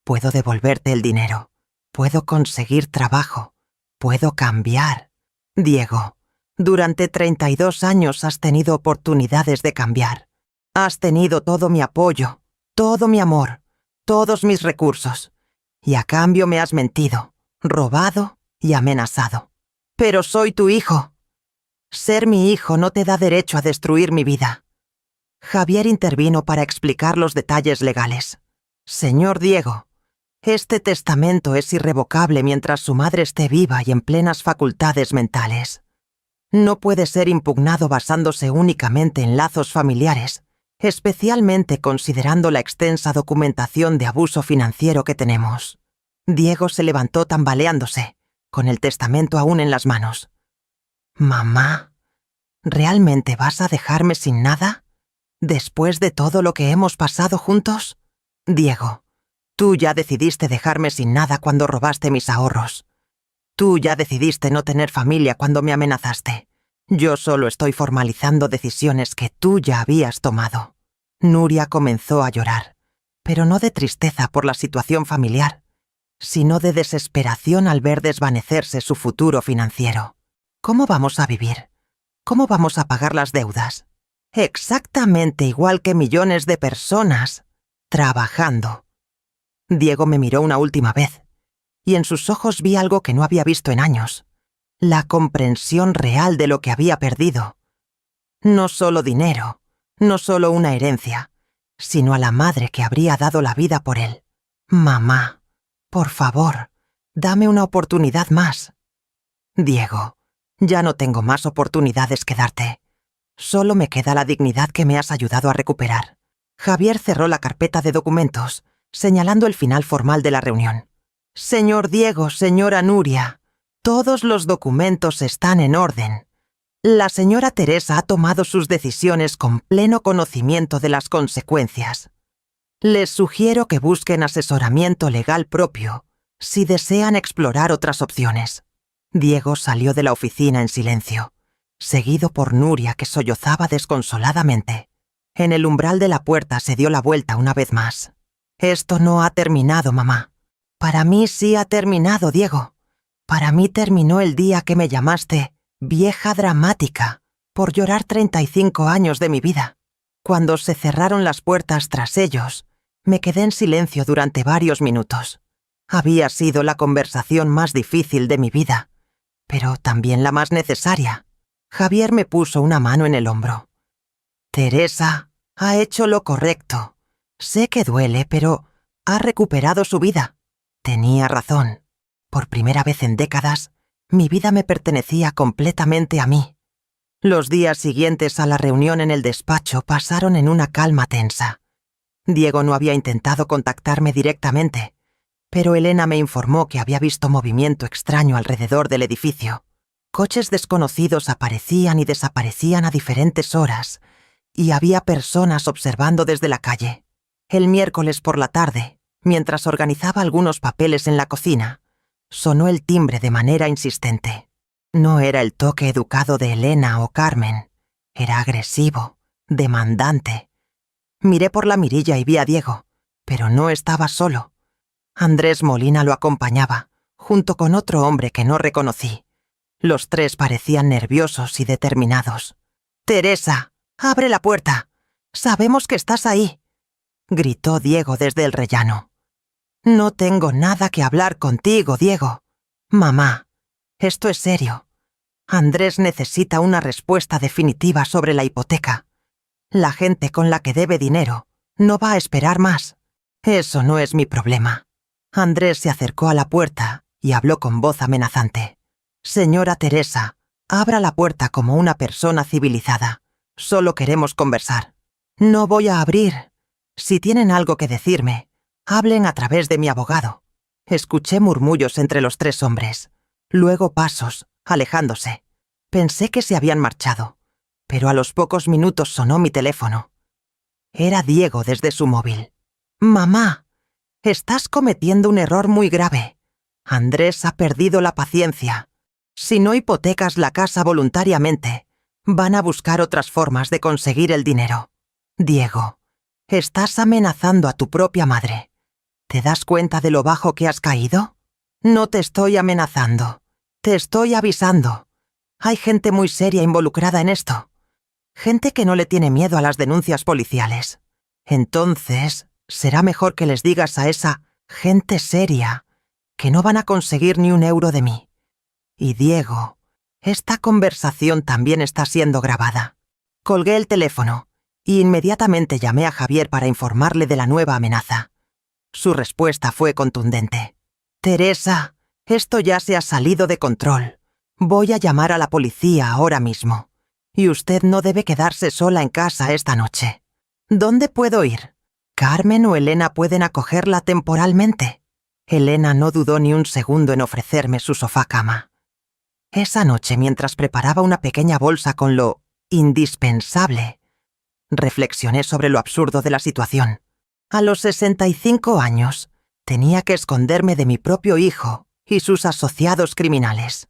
Puedo devolverte el dinero. Puedo conseguir trabajo. Puedo cambiar. Diego, durante 32 años has tenido oportunidades de cambiar. Has tenido todo mi apoyo, todo mi amor, todos mis recursos. Y a cambio me has mentido, robado y amenazado. Pero soy tu hijo. Ser mi hijo no te da derecho a destruir mi vida. Javier intervino para explicar los detalles legales. Señor Diego, este testamento es irrevocable mientras su madre esté viva y en plenas facultades mentales. No puede ser impugnado basándose únicamente en lazos familiares, especialmente considerando la extensa documentación de abuso financiero que tenemos. Diego se levantó tambaleándose, con el testamento aún en las manos. Mamá, ¿realmente vas a dejarme sin nada? ¿Después de todo lo que hemos pasado juntos? Diego, tú ya decidiste dejarme sin nada cuando robaste mis ahorros. Tú ya decidiste no tener familia cuando me amenazaste. Yo solo estoy formalizando decisiones que tú ya habías tomado. Nuria comenzó a llorar, pero no de tristeza por la situación familiar, sino de desesperación al ver desvanecerse su futuro financiero. ¿Cómo vamos a vivir? ¿Cómo vamos a pagar las deudas? Exactamente igual que millones de personas, trabajando. Diego me miró una última vez, y en sus ojos vi algo que no había visto en años, la comprensión real de lo que había perdido. No solo dinero, no solo una herencia, sino a la madre que habría dado la vida por él. Mamá, por favor, dame una oportunidad más. Diego, ya no tengo más oportunidades que darte. Solo me queda la dignidad que me has ayudado a recuperar. Javier cerró la carpeta de documentos, señalando el final formal de la reunión. Señor Diego, señora Nuria, todos los documentos están en orden. La señora Teresa ha tomado sus decisiones con pleno conocimiento de las consecuencias. Les sugiero que busquen asesoramiento legal propio si desean explorar otras opciones. Diego salió de la oficina en silencio, seguido por Nuria, que sollozaba desconsoladamente. En el umbral de la puerta se dio la vuelta una vez más. Esto no ha terminado, mamá. Para mí sí ha terminado, Diego. Para mí terminó el día que me llamaste vieja dramática por llorar 35 años de mi vida. Cuando se cerraron las puertas tras ellos, me quedé en silencio durante varios minutos. Había sido la conversación más difícil de mi vida, pero también la más necesaria. Javier me puso una mano en el hombro. Teresa ha hecho lo correcto. Sé que duele, pero ha recuperado su vida. Tenía razón. Por primera vez en décadas, mi vida me pertenecía completamente a mí. Los días siguientes a la reunión en el despacho pasaron en una calma tensa. Diego no había intentado contactarme directamente, pero Elena me informó que había visto movimiento extraño alrededor del edificio. Coches desconocidos aparecían y desaparecían a diferentes horas, y había personas observando desde la calle. El miércoles por la tarde, mientras organizaba algunos papeles en la cocina, sonó el timbre de manera insistente. No era el toque educado de Elena o Carmen. Era agresivo, demandante. Miré por la mirilla y vi a Diego, pero no estaba solo. Andrés Molina lo acompañaba, junto con otro hombre que no reconocí. Los tres parecían nerviosos y determinados. «Teresa, abre la puerta. Sabemos que estás ahí», gritó Diego desde el rellano. «No tengo nada que hablar contigo, Diego. Mamá, esto es serio. Andrés necesita una respuesta definitiva sobre la hipoteca. La gente con la que debe dinero no va a esperar más. Eso no es mi problema». Andrés se acercó a la puerta y habló con voz amenazante. «Señora Teresa, abra la puerta como una persona civilizada. Solo queremos conversar». «No voy a abrir. Si tienen algo que decirme, hablen a través de mi abogado». Escuché murmullos entre los tres hombres, luego pasos, alejándose. Pensé que se habían marchado, pero a los pocos minutos sonó mi teléfono. Era Diego desde su móvil. «Mamá, estás cometiendo un error muy grave. Andrés ha perdido la paciencia. Si no hipotecas la casa voluntariamente, van a buscar otras formas de conseguir el dinero. Diego, estás amenazando a tu propia madre. ¿Te das cuenta de lo bajo que has caído? No te estoy amenazando. Te estoy avisando. Hay gente muy seria involucrada en esto. Gente que no le tiene miedo a las denuncias policiales. Entonces, será mejor que les digas a esa gente seria que no van a conseguir ni un euro de mí. Y Diego, esta conversación también está siendo grabada». Colgué el teléfono y inmediatamente llamé a Javier para informarle de la nueva amenaza. Su respuesta fue contundente. «Teresa, esto ya se ha salido de control. Voy a llamar a la policía ahora mismo. Y usted no debe quedarse sola en casa esta noche. ¿Dónde puedo ir? ¿Carmen o Elena pueden acogerla temporalmente?» Elena no dudó ni un segundo en ofrecerme su sofá-cama. Esa noche, mientras preparaba una pequeña bolsa con lo indispensable, reflexioné sobre lo absurdo de la situación. A los 65 años, tenía que esconderme de mi propio hijo y sus asociados criminales.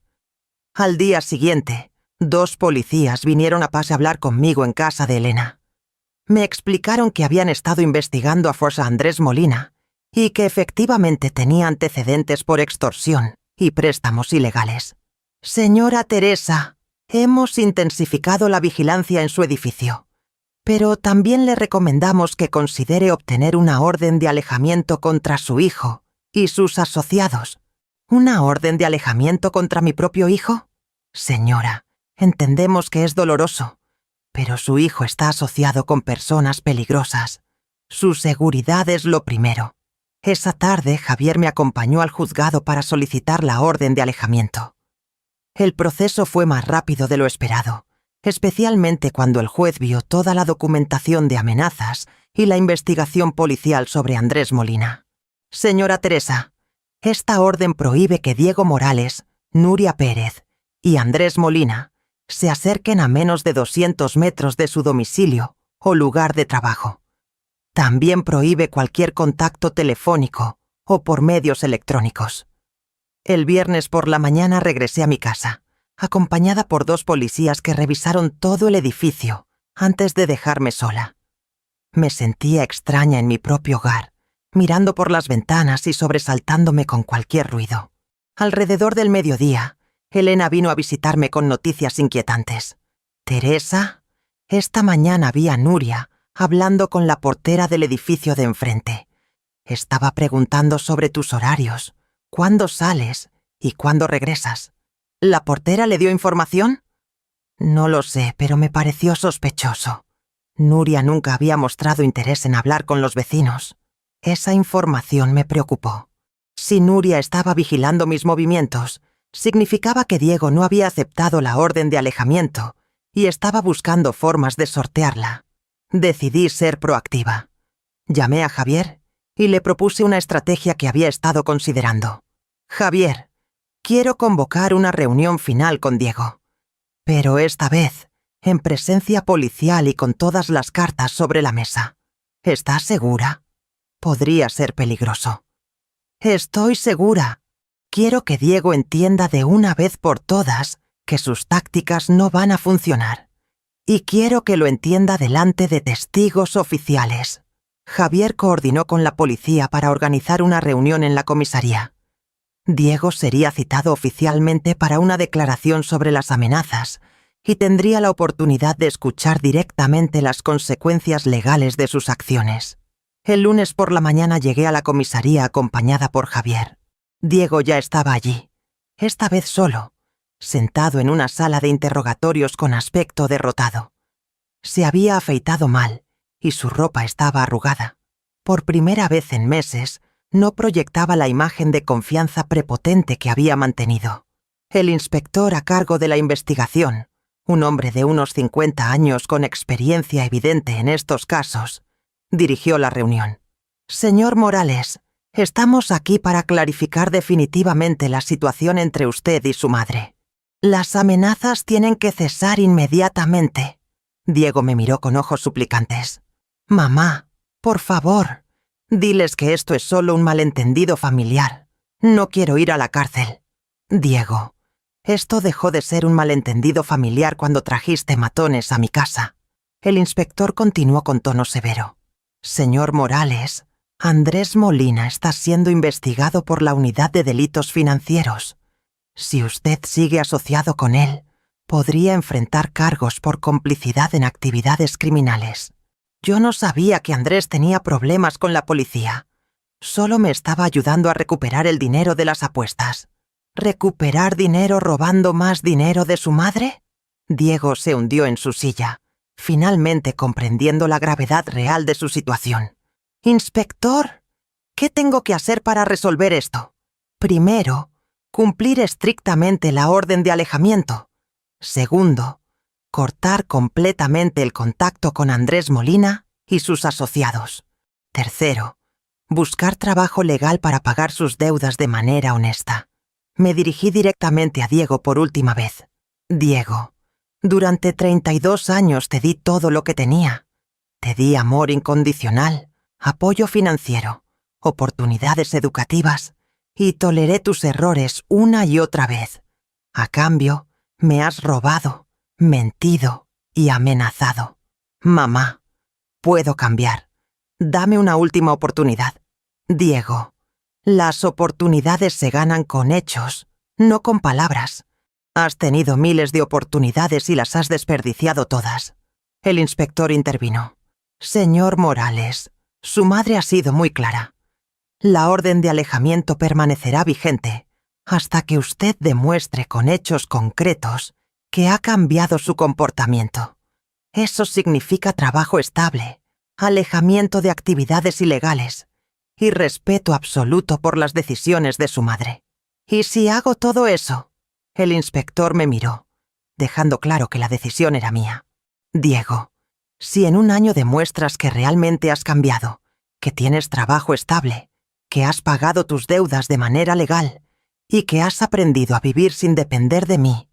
Al día siguiente, 2 policías vinieron a hablar conmigo en casa de Elena. Me explicaron que habían estado investigando a José Andrés Molina y que efectivamente tenía antecedentes por extorsión y préstamos ilegales. Señora Teresa, hemos intensificado la vigilancia en su edificio, pero también le recomendamos que considere obtener una orden de alejamiento contra su hijo y sus asociados. ¿Una orden de alejamiento contra mi propio hijo? Señora, entendemos que es doloroso, pero su hijo está asociado con personas peligrosas. Su seguridad es lo primero. Esa tarde, Javier me acompañó al juzgado para solicitar la orden de alejamiento. El proceso fue más rápido de lo esperado, especialmente cuando el juez vio toda la documentación de amenazas y la investigación policial sobre Andrés Molina. Señora Teresa, esta orden prohíbe que Diego Morales, Nuria Pérez y Andrés Molina se acerquen a menos de 200 metros de su domicilio o lugar de trabajo. También prohíbe cualquier contacto telefónico o por medios electrónicos. El viernes por la mañana regresé a mi casa, acompañada por 2 policías que revisaron todo el edificio antes de dejarme sola. Me sentía extraña en mi propio hogar, mirando por las ventanas y sobresaltándome con cualquier ruido. Alrededor del mediodía, Elena vino a visitarme con noticias inquietantes. Teresa, esta mañana vi a Nuria hablando con la portera del edificio de enfrente. Estaba preguntando sobre tus horarios, cuándo sales y cuándo regresas. ¿La portera le dio información? No lo sé, pero me pareció sospechoso. Nuria nunca había mostrado interés en hablar con los vecinos. Esa información me preocupó. Si Nuria estaba vigilando mis movimientos, significaba que Diego no había aceptado la orden de alejamiento y estaba buscando formas de sortearla. Decidí ser proactiva. Llamé a Javier y le propuse una estrategia que había estado considerando. Javier, quiero convocar una reunión final con Diego, pero esta vez en presencia policial y con todas las cartas sobre la mesa. ¿Estás segura? Podría ser peligroso. Estoy segura. Quiero que Diego entienda de una vez por todas que sus tácticas no van a funcionar. Y quiero que lo entienda delante de testigos oficiales. Javier coordinó con la policía para organizar una reunión en la comisaría. Diego sería citado oficialmente para una declaración sobre las amenazas y tendría la oportunidad de escuchar directamente las consecuencias legales de sus acciones. El lunes por la mañana llegué a la comisaría acompañada por Javier. Diego ya estaba allí, esta vez solo, sentado en una sala de interrogatorios con aspecto derrotado. Se había afeitado mal y su ropa estaba arrugada. Por primera vez en meses, no proyectaba la imagen de confianza prepotente que había mantenido. El inspector a cargo de la investigación, un hombre de unos 50 años con experiencia evidente en estos casos, dirigió la reunión. Señor Morales, estamos aquí para clarificar definitivamente la situación entre usted y su madre. Las amenazas tienen que cesar inmediatamente. Diego me miró con ojos suplicantes. Mamá, por favor, diles que esto es solo un malentendido familiar. No quiero ir a la cárcel. Diego, esto dejó de ser un malentendido familiar cuando trajiste matones a mi casa. El inspector continuó con tono severo. Señor Morales, Andrés Molina está siendo investigado por la Unidad de Delitos Financieros. Si usted sigue asociado con él, podría enfrentar cargos por complicidad en actividades criminales. Yo no sabía que Andrés tenía problemas con la policía. Solo me estaba ayudando a recuperar el dinero de las apuestas. ¿Recuperar dinero robando más dinero de su madre? Diego se hundió en su silla, finalmente comprendiendo la gravedad real de su situación. Inspector, ¿qué tengo que hacer para resolver esto? Primero, cumplir estrictamente la orden de alejamiento. Segundo, cortar completamente el contacto con Andrés Molina y sus asociados. Tercero, buscar trabajo legal para pagar sus deudas de manera honesta. Me dirigí directamente a Diego por última vez. Diego, durante 32 años te di todo lo que tenía. Te di amor incondicional, apoyo financiero, oportunidades educativas y toleré tus errores una y otra vez. A cambio, me has robado, mentido y amenazado. Mamá, puedo cambiar. Dame una última oportunidad. Diego, las oportunidades se ganan con hechos, no con palabras. Has tenido miles de oportunidades y las has desperdiciado todas. El inspector intervino. Señor Morales, su madre ha sido muy clara. La orden de alejamiento permanecerá vigente hasta que usted demuestre con hechos concretos que ha cambiado su comportamiento. Eso significa trabajo estable, alejamiento de actividades ilegales y respeto absoluto por las decisiones de su madre. ¿Y si hago todo eso? El inspector me miró, dejando claro que la decisión era mía. Diego, si en un año demuestras que realmente has cambiado, que tienes trabajo estable, que has pagado tus deudas de manera legal y que has aprendido a vivir sin depender de mí,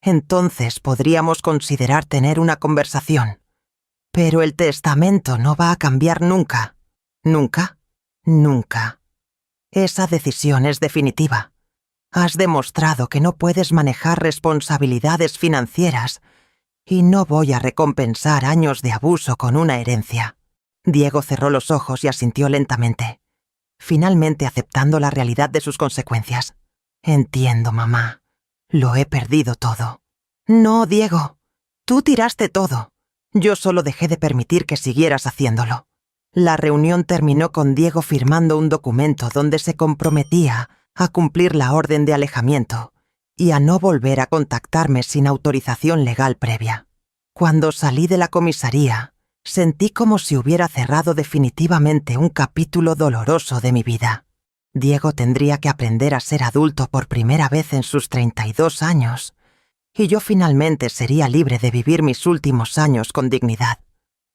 entonces podríamos considerar tener una conversación. Pero el testamento no va a cambiar nunca. ¿Nunca? Nunca. Esa decisión es definitiva. Has demostrado que no puedes manejar responsabilidades financieras y no voy a recompensar años de abuso con una herencia. Diego cerró los ojos y asintió lentamente, finalmente aceptando la realidad de sus consecuencias. Entiendo, mamá. Lo he perdido todo. No, Diego. Tú tiraste todo. Yo solo dejé de permitir que siguieras haciéndolo. La reunión terminó con Diego firmando un documento donde se comprometía a cumplir la orden de alejamiento y a no volver a contactarme sin autorización legal previa. Cuando salí de la comisaría, sentí como si hubiera cerrado definitivamente un capítulo doloroso de mi vida. Diego tendría que aprender a ser adulto por primera vez en sus 32 años, y yo finalmente sería libre de vivir mis últimos años con dignidad.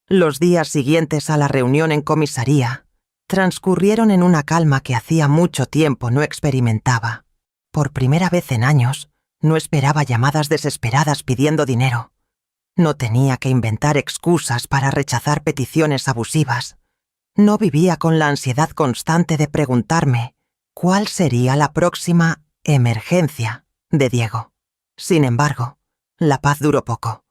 Los días siguientes a la reunión en comisaría transcurrieron en una calma que hacía mucho tiempo no experimentaba. Por primera vez en años, no esperaba llamadas desesperadas pidiendo dinero. No tenía que inventar excusas para rechazar peticiones abusivas. No vivía con la ansiedad constante de preguntarme cuál sería la próxima emergencia de Diego. Sin embargo, la paz duró poco.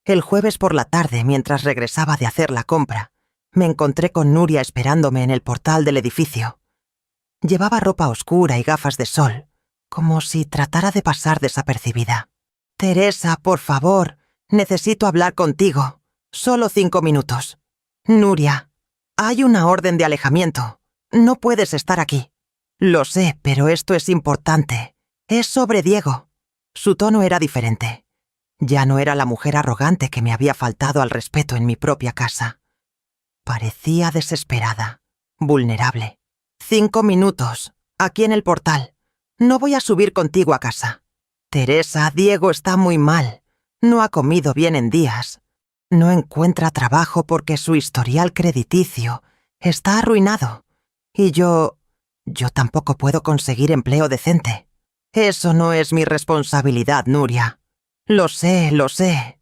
El jueves por la tarde, mientras regresaba de hacer la compra, me encontré con Nuria esperándome en el portal del edificio. Llevaba ropa oscura y gafas de sol, como si tratara de pasar desapercibida. «Teresa, por favor, necesito hablar contigo. Solo 5 minutos». «Nuria, hay una orden de alejamiento. No puedes estar aquí». «Lo sé, pero esto es importante. Es sobre Diego». Su tono era diferente. Ya no era la mujer arrogante que me había faltado al respeto en mi propia casa. Parecía desesperada, vulnerable. 5 minutos, aquí en el portal. No voy a subir contigo a casa. Teresa, Diego está muy mal. No ha comido bien en días. No encuentra trabajo porque su historial crediticio está arruinado. Y yo tampoco puedo conseguir empleo decente. Eso no es mi responsabilidad, Nuria. Lo sé.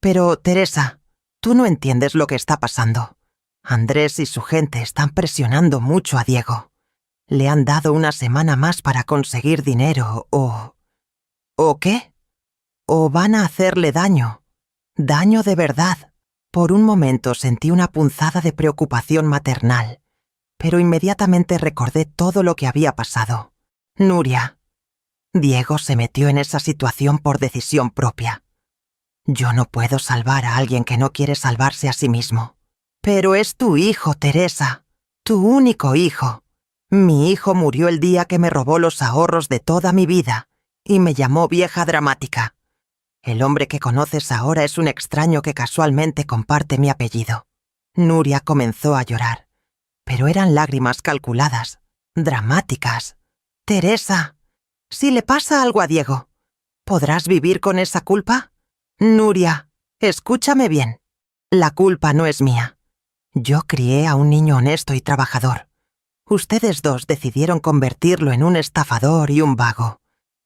Pero, Teresa, tú no entiendes lo que está pasando. Andrés y su gente están presionando mucho a Diego. Le han dado una semana más para conseguir dinero ¿O qué? O van a hacerle daño. Daño de verdad. Por un momento sentí una punzada de preocupación maternal, pero inmediatamente recordé todo lo que había pasado. Nuria, Diego se metió en esa situación por decisión propia. Yo no puedo salvar a alguien que no quiere salvarse a sí mismo. Pero es tu hijo, Teresa. Tu único hijo. Mi hijo murió el día que me robó los ahorros de toda mi vida y me llamó vieja dramática. El hombre que conoces ahora es un extraño que casualmente comparte mi apellido. Nuria comenzó a llorar, pero eran lágrimas calculadas, dramáticas. Teresa, si le pasa algo a Diego, ¿podrás vivir con esa culpa? Nuria, escúchame bien. La culpa no es mía. Yo crié a un niño honesto y trabajador. Ustedes dos decidieron convertirlo en un estafador y un vago.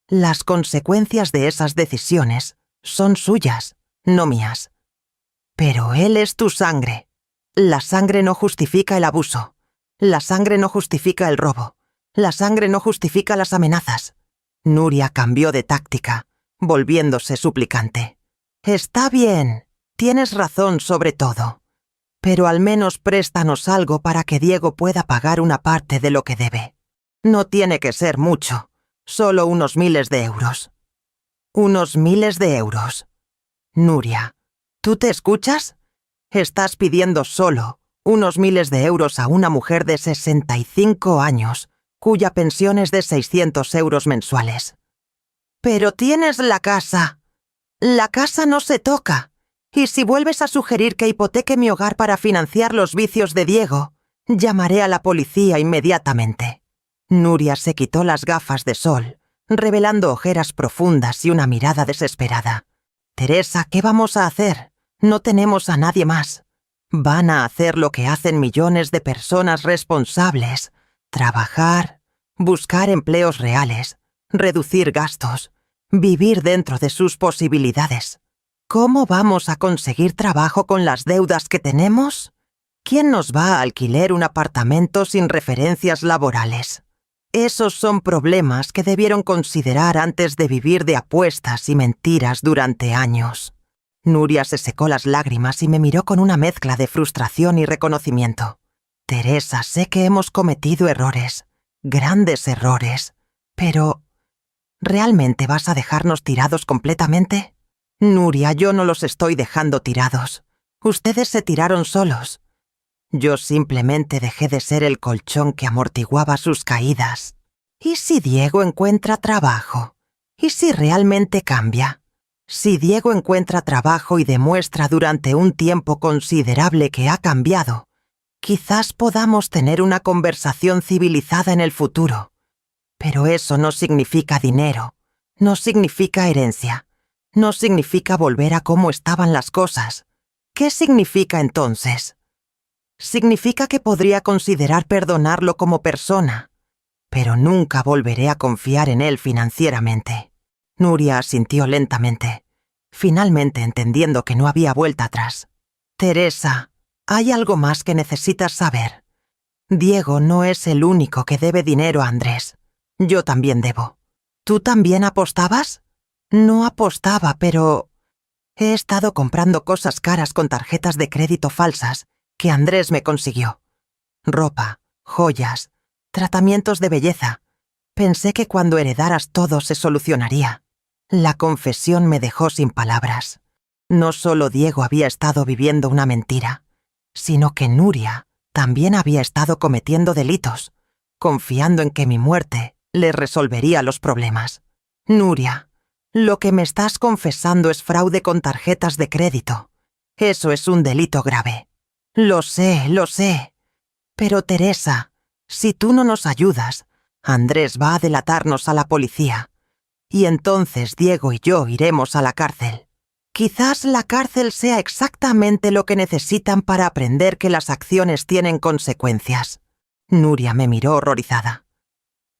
Las consecuencias de esas decisiones son suyas, no mías. Pero él es tu sangre. La sangre no justifica el abuso. La sangre no justifica el robo. La sangre no justifica las amenazas. Nuria cambió de táctica, volviéndose suplicante. Está bien, tienes razón sobre todo. Pero al menos préstanos algo para que Diego pueda pagar una parte de lo que debe. No tiene que ser mucho, solo unos miles de euros. Unos miles de euros. Nuria, ¿tú te escuchas? Estás pidiendo solo unos miles de euros a una mujer de 65 años, cuya pensión es de 600 euros mensuales. Pero tienes la casa. La casa no se toca. Y si vuelves a sugerir que hipoteque mi hogar para financiar los vicios de Diego, llamaré a la policía inmediatamente. Nuria se quitó las gafas de sol, revelando ojeras profundas y una mirada desesperada. Teresa, ¿qué vamos a hacer? No tenemos a nadie más. Van a hacer lo que hacen millones de personas responsables. Trabajar, buscar empleos reales, reducir gastos, vivir dentro de sus posibilidades. ¿Cómo vamos a conseguir trabajo con las deudas que tenemos? ¿Quién nos va a alquilar un apartamento sin referencias laborales? Esos son problemas que debieron considerar antes de vivir de apuestas y mentiras durante años. Nuria se secó las lágrimas y me miró con una mezcla de frustración y reconocimiento. Teresa, sé que hemos cometido errores, grandes errores, pero ¿realmente vas a dejarnos tirados completamente? Nuria, yo no los estoy dejando tirados. Ustedes se tiraron solos. Yo simplemente dejé de ser el colchón que amortiguaba sus caídas. ¿Y si Diego encuentra trabajo? ¿Y si realmente cambia? Si Diego encuentra trabajo y demuestra durante un tiempo considerable que ha cambiado, quizás podamos tener una conversación civilizada en el futuro. Pero eso no significa dinero, no significa herencia, no significa volver a cómo estaban las cosas. ¿Qué significa entonces? Significa que podría considerar perdonarlo como persona, pero nunca volveré a confiar en él financieramente. Nuria asintió lentamente, finalmente entendiendo que no había vuelta atrás. Teresa, hay algo más que necesitas saber. Diego no es el único que debe dinero a Andrés. Yo también debo. ¿Tú también apostabas? No apostaba, pero he estado comprando cosas caras con tarjetas de crédito falsas que Andrés me consiguió. Ropa, joyas, tratamientos de belleza. Pensé que cuando heredaras todo se solucionaría. La confesión me dejó sin palabras. No solo Diego había estado viviendo una mentira, sino que Nuria también había estado cometiendo delitos, confiando en que mi muerte le resolvería los problemas. Nuria, lo que me estás confesando es fraude con tarjetas de crédito. Eso es un delito grave. Lo sé. Pero Teresa, si tú no nos ayudas, Andrés va a delatarnos a la policía. Y entonces Diego y yo iremos a la cárcel. Quizás la cárcel sea exactamente lo que necesitan para aprender que las acciones tienen consecuencias. Nuria me miró horrorizada.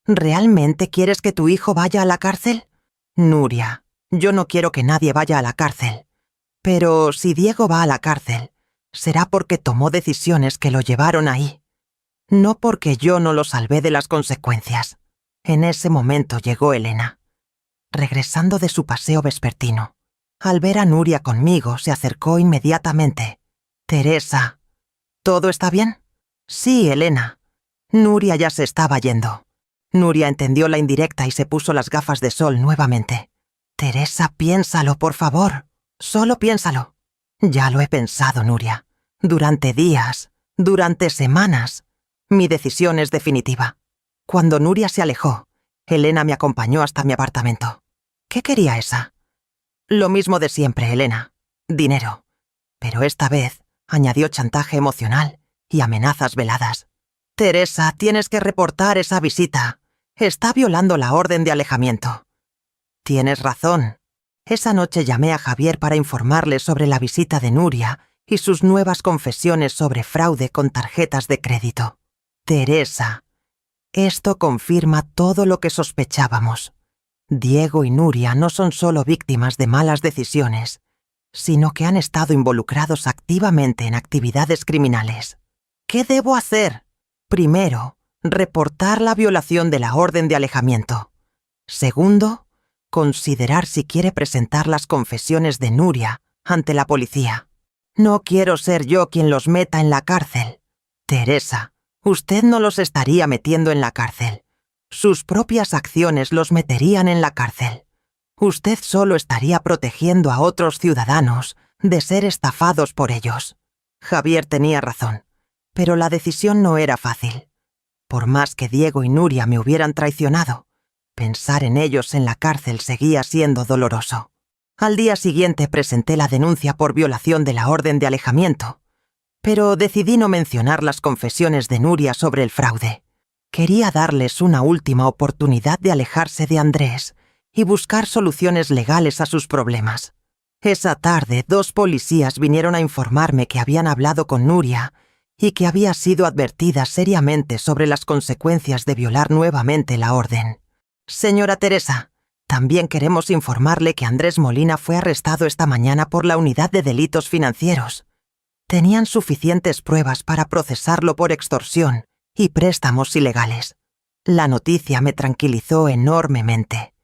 ¿Realmente quieres que tu hijo vaya a la cárcel? Nuria, yo no quiero que nadie vaya a la cárcel. Pero si Diego va a la cárcel, será porque tomó decisiones que lo llevaron ahí. No porque yo no lo salvé de las consecuencias. En ese momento llegó Elena, regresando de su paseo vespertino. Al ver a Nuria conmigo, se acercó inmediatamente. Teresa, ¿todo está bien? Sí, Elena. Nuria ya se estaba yendo. Nuria entendió la indirecta y se puso las gafas de sol nuevamente. Teresa, piénsalo, por favor. Solo piénsalo. Ya lo he pensado, Nuria. Durante días, durante semanas. Mi decisión es definitiva. Cuando Nuria se alejó, Elena me acompañó hasta mi apartamento. ¿Qué quería esa? Lo mismo de siempre, Elena. Dinero. Pero esta vez añadió chantaje emocional y amenazas veladas. Teresa, tienes que reportar esa visita. Está violando la orden de alejamiento. Tienes razón. Esa noche llamé a Javier para informarle sobre la visita de Nuria y sus nuevas confesiones sobre fraude con tarjetas de crédito. Teresa, esto confirma todo lo que sospechábamos. Diego y Nuria no son solo víctimas de malas decisiones, sino que han estado involucrados activamente en actividades criminales. ¿Qué debo hacer? Primero, reportar la violación de la orden de alejamiento. Segundo, considerar si quiere presentar las confesiones de Nuria ante la policía. No quiero ser yo quien los meta en la cárcel. Teresa, usted no los estaría metiendo en la cárcel. Sus propias acciones los meterían en la cárcel. Usted solo estaría protegiendo a otros ciudadanos de ser estafados por ellos. Javier tenía razón, pero la decisión no era fácil. Por más que Diego y Nuria me hubieran traicionado, pensar en ellos en la cárcel seguía siendo doloroso. Al día siguiente presenté la denuncia por violación de la orden de alejamiento, pero decidí no mencionar las confesiones de Nuria sobre el fraude. Quería darles una última oportunidad de alejarse de Andrés y buscar soluciones legales a sus problemas. Esa tarde, 2 policías vinieron a informarme que habían hablado con Nuria y que había sido advertida seriamente sobre las consecuencias de violar nuevamente la orden. Señora Teresa, también queremos informarle que Andrés Molina fue arrestado esta mañana por la Unidad de Delitos Financieros. Tenían suficientes pruebas para procesarlo por extorsión y préstamos ilegales. La noticia me tranquilizó enormemente.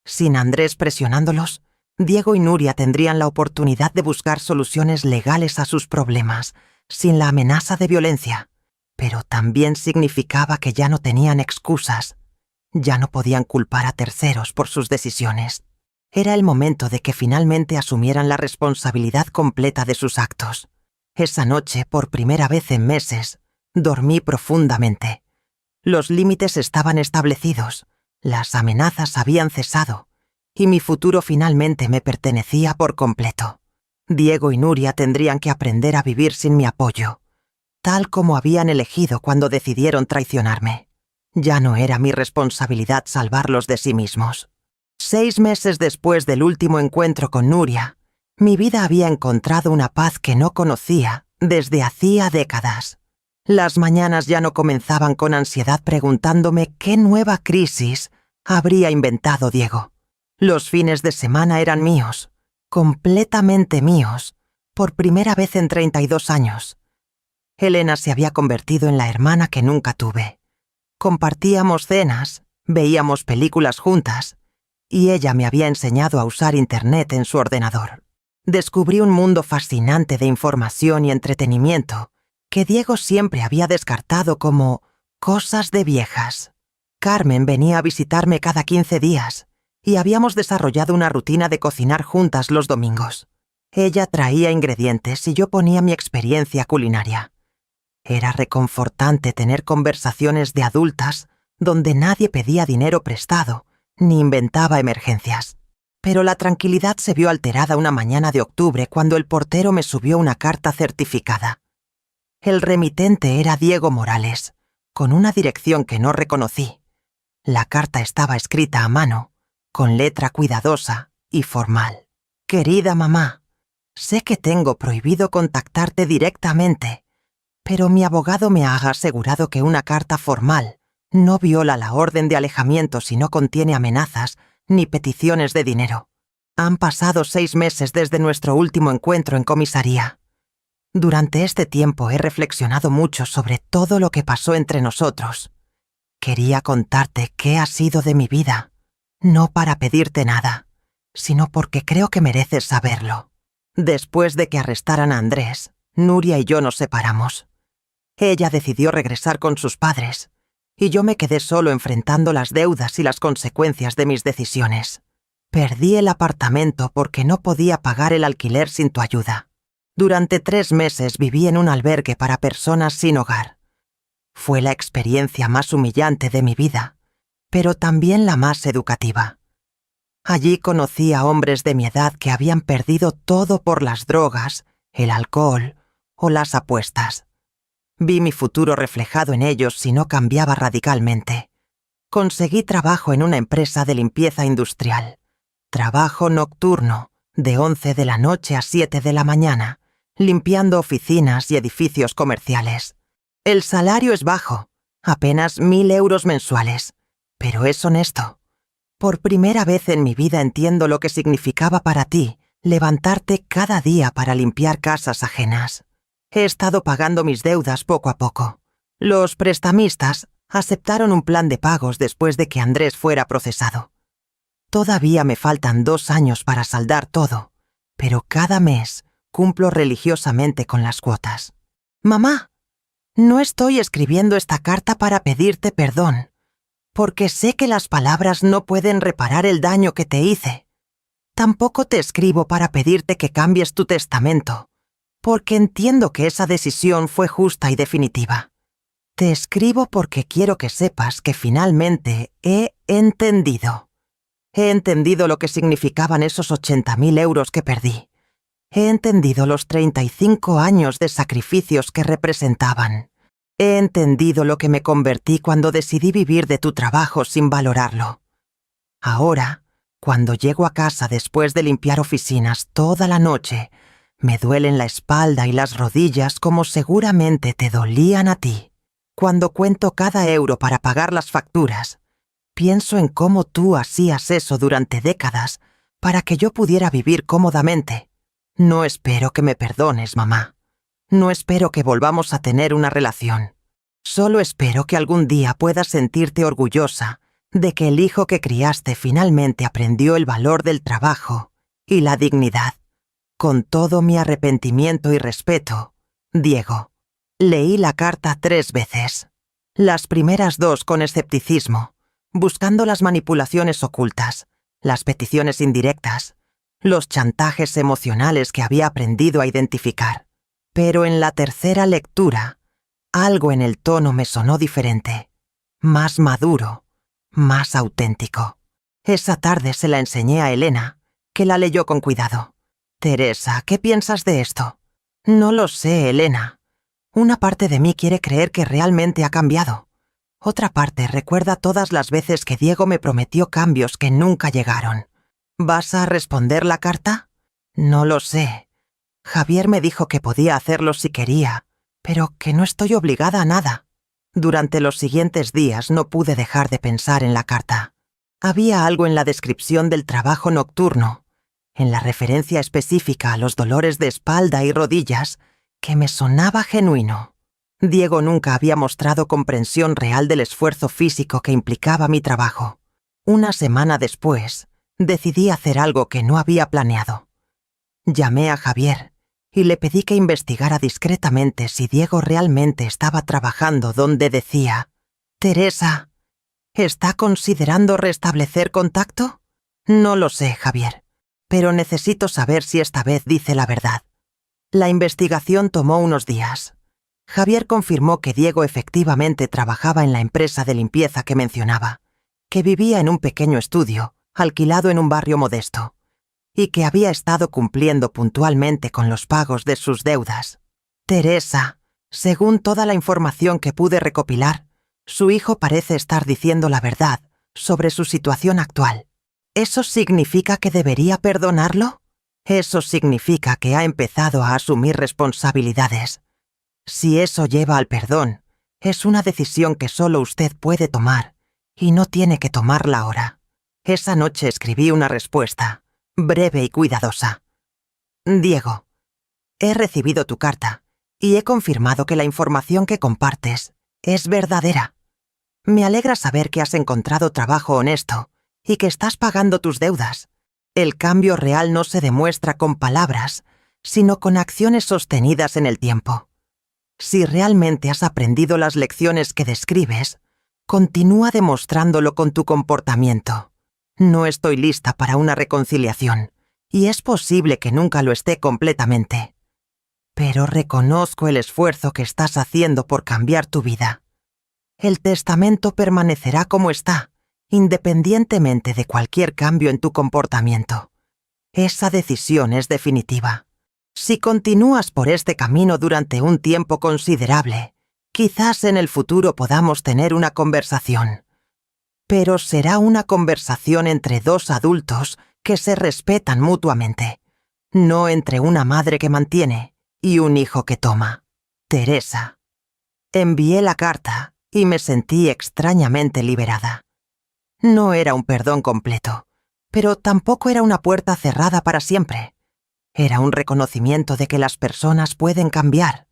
Sin Andrés presionándolos, Diego y Nuria tendrían la oportunidad de buscar soluciones legales a sus problemas, sin la amenaza de violencia. Pero también significaba que ya no tenían excusas. Ya no podían culpar a terceros por sus decisiones. Era el momento de que finalmente asumieran la responsabilidad completa de sus actos. Esa noche, por primera vez en meses, dormí profundamente. Los límites estaban establecidos, las amenazas habían cesado, y mi futuro finalmente me pertenecía por completo. Diego y Nuria tendrían que aprender a vivir sin mi apoyo, tal como habían elegido cuando decidieron traicionarme. Ya no era mi responsabilidad salvarlos de sí mismos. 6 meses después del último encuentro con Nuria, mi vida había encontrado una paz que no conocía desde hacía décadas. Las mañanas ya no comenzaban con ansiedad preguntándome qué nueva crisis habría inventado Diego. Los fines de semana eran míos, completamente míos, por primera vez en 32 años. Elena se había convertido en la hermana que nunca tuve. Compartíamos cenas, veíamos películas juntas, y ella me había enseñado a usar Internet en su ordenador. Descubrí un mundo fascinante de información y entretenimiento que Diego siempre había descartado como cosas de viejas. Carmen venía a visitarme cada 15 días y habíamos desarrollado una rutina de cocinar juntas los domingos. Ella traía ingredientes y yo ponía mi experiencia culinaria. Era reconfortante tener conversaciones de adultas donde nadie pedía dinero prestado ni inventaba emergencias. Pero la tranquilidad se vio alterada una mañana de octubre cuando el portero me subió una carta certificada. El remitente era Diego Morales, con una dirección que no reconocí. La carta estaba escrita a mano, con letra cuidadosa y formal. Querida mamá, sé que tengo prohibido contactarte directamente, pero mi abogado me ha asegurado que una carta formal no viola la orden de alejamiento si no contiene amenazas ni peticiones de dinero. Han pasado 6 meses desde nuestro último encuentro en comisaría. Durante este tiempo he reflexionado mucho sobre todo lo que pasó entre nosotros. Quería contarte qué ha sido de mi vida, no para pedirte nada, sino porque creo que mereces saberlo. Después de que arrestaran a Andrés, Nuria y yo nos separamos. Ella decidió regresar con sus padres, y yo me quedé solo enfrentando las deudas y las consecuencias de mis decisiones. Perdí el apartamento porque no podía pagar el alquiler sin tu ayuda. Durante 3 meses viví en un albergue para personas sin hogar. Fue la experiencia más humillante de mi vida, pero también la más educativa. Allí conocí a hombres de mi edad que habían perdido todo por las drogas, el alcohol o las apuestas. Vi mi futuro reflejado en ellos si no cambiaba radicalmente. Conseguí trabajo en una empresa de limpieza industrial. Trabajo nocturno, de 11 de la noche a 7 de la mañana, limpiando oficinas y edificios comerciales. El salario es bajo, apenas 1.000 euros mensuales, pero es honesto. Por primera vez en mi vida entiendo lo que significaba para ti levantarte cada día para limpiar casas ajenas. He estado pagando mis deudas poco a poco. Los prestamistas aceptaron un plan de pagos después de que Andrés fuera procesado. Todavía me faltan 2 años para saldar todo, pero cada mes cumplo religiosamente con las cuotas. Mamá, no estoy escribiendo esta carta para pedirte perdón, porque sé que las palabras no pueden reparar el daño que te hice. Tampoco te escribo para pedirte que cambies tu testamento, porque entiendo que esa decisión fue justa y definitiva. Te escribo porque quiero que sepas que finalmente he entendido. He entendido lo que significaban esos 80.000 euros que perdí. He entendido los 35 años de sacrificios que representaban. He entendido lo que me convertí cuando decidí vivir de tu trabajo sin valorarlo. Ahora, cuando llego a casa después de limpiar oficinas toda la noche, me duelen la espalda y las rodillas como seguramente te dolían a ti. Cuando cuento cada euro para pagar las facturas, pienso en cómo tú hacías eso durante décadas para que yo pudiera vivir cómodamente. No espero que me perdones, mamá. No espero que volvamos a tener una relación. Solo espero que algún día puedas sentirte orgullosa de que el hijo que criaste finalmente aprendió el valor del trabajo y la dignidad. Con todo mi arrepentimiento y respeto, Diego. Leí la carta 3 veces. Las primeras 2 con escepticismo, buscando las manipulaciones ocultas, las peticiones indirectas, los chantajes emocionales que había aprendido a identificar. Pero en la tercera lectura, algo en el tono me sonó diferente, más maduro, más auténtico. Esa tarde se la enseñé a Elena, que la leyó con cuidado. Teresa, ¿qué piensas de esto? No lo sé, Elena. Una parte de mí quiere creer que realmente ha cambiado. Otra parte recuerda todas las veces que Diego me prometió cambios que nunca llegaron. ¿Vas a responder la carta? No lo sé. Javier me dijo que podía hacerlo si quería, pero que no estoy obligada a nada. Durante los siguientes días no pude dejar de pensar en la carta. Había algo en la descripción del trabajo nocturno, en la referencia específica a los dolores de espalda y rodillas, que me sonaba genuino. Diego nunca había mostrado comprensión real del esfuerzo físico que implicaba mi trabajo. Una semana después, decidí hacer algo que no había planeado. Llamé a Javier y le pedí que investigara discretamente si Diego realmente estaba trabajando donde decía: «Teresa, ¿está considerando restablecer contacto?» «No lo sé, Javier, pero necesito saber si esta vez dice la verdad». La investigación tomó unos días. Javier confirmó que Diego efectivamente trabajaba en la empresa de limpieza que mencionaba, que vivía en un pequeño estudio, alquilado en un barrio modesto, y que había estado cumpliendo puntualmente con los pagos de sus deudas. Teresa, según toda la información que pude recopilar, su hijo parece estar diciendo la verdad sobre su situación actual. ¿Eso significa que debería perdonarlo? Eso significa que ha empezado a asumir responsabilidades. Si eso lleva al perdón, es una decisión que solo usted puede tomar, y no tiene que tomarla ahora. Esa noche escribí una respuesta, breve y cuidadosa. Diego, he recibido tu carta y he confirmado que la información que compartes es verdadera. Me alegra saber que has encontrado trabajo honesto y que estás pagando tus deudas. El cambio real no se demuestra con palabras, sino con acciones sostenidas en el tiempo. Si realmente has aprendido las lecciones que describes, continúa demostrándolo con tu comportamiento. No estoy lista para una reconciliación, y es posible que nunca lo esté completamente. Pero reconozco el esfuerzo que estás haciendo por cambiar tu vida. El testamento permanecerá como está, independientemente de cualquier cambio en tu comportamiento. Esa decisión es definitiva. Si continúas por este camino durante un tiempo considerable, quizás en el futuro podamos tener una conversación. Pero será una conversación entre 2 adultos que se respetan mutuamente, no entre una madre que mantiene y un hijo que toma. Teresa. Envié la carta y me sentí extrañamente liberada. No era un perdón completo, pero tampoco era una puerta cerrada para siempre. Era un reconocimiento de que las personas pueden cambiar,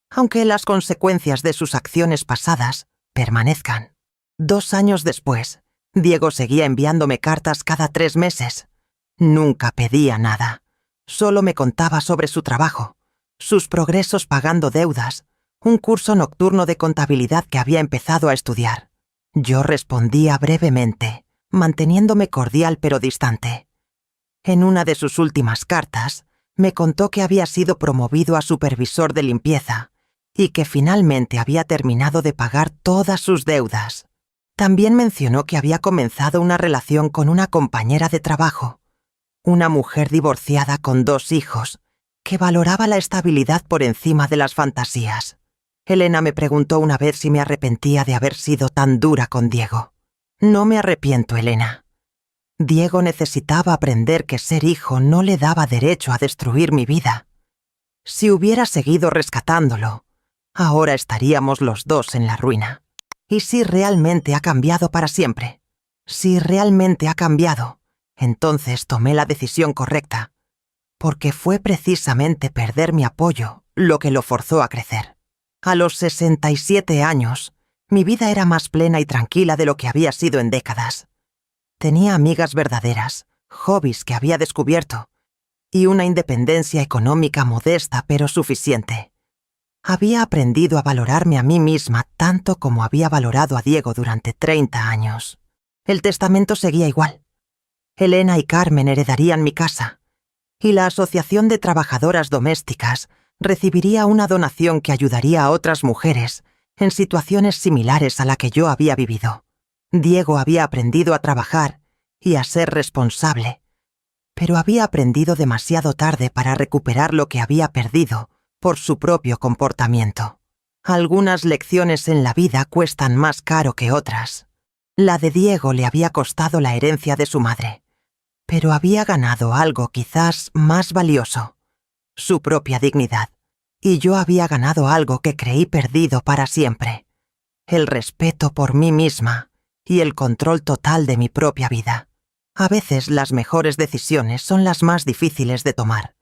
aunque las consecuencias de sus acciones pasadas permanezcan. 2 años después, Diego seguía enviándome cartas cada 3 meses. Nunca pedía nada. Solo me contaba sobre su trabajo, sus progresos pagando deudas, un curso nocturno de contabilidad que había empezado a estudiar. Yo respondía brevemente, manteniéndome cordial pero distante. En una de sus últimas cartas, me contó que había sido promovido a supervisor de limpieza y que finalmente había terminado de pagar todas sus deudas. También mencionó que había comenzado una relación con una compañera de trabajo, una mujer divorciada con 2 hijos, que valoraba la estabilidad por encima de las fantasías. Elena me preguntó una vez si me arrepentía de haber sido tan dura con Diego. No me arrepiento, Elena. Diego necesitaba aprender que ser hijo no le daba derecho a destruir mi vida. Si hubiera seguido rescatándolo, ahora estaríamos los 2 en la ruina. ¿Y si realmente ha cambiado para siempre? Si realmente ha cambiado, entonces tomé la decisión correcta, porque fue precisamente perder mi apoyo lo que lo forzó a crecer. A los 67 años, mi vida era más plena y tranquila de lo que había sido en décadas. Tenía amigas verdaderas, hobbies que había descubierto, y una independencia económica modesta pero suficiente. Había aprendido a valorarme a mí misma tanto como había valorado a Diego durante 30 años. El testamento seguía igual. Elena y Carmen heredarían mi casa, y la Asociación de Trabajadoras Domésticas recibiría una donación que ayudaría a otras mujeres en situaciones similares a la que yo había vivido. Diego había aprendido a trabajar y a ser responsable, pero había aprendido demasiado tarde para recuperar lo que había perdido por su propio comportamiento. Algunas lecciones en la vida cuestan más caro que otras. La de Diego le había costado la herencia de su madre, pero había ganado algo quizás más valioso: su propia dignidad. Y yo había ganado algo que creí perdido para siempre: el respeto por mí misma y el control total de mi propia vida. A veces las mejores decisiones son las más difíciles de tomar,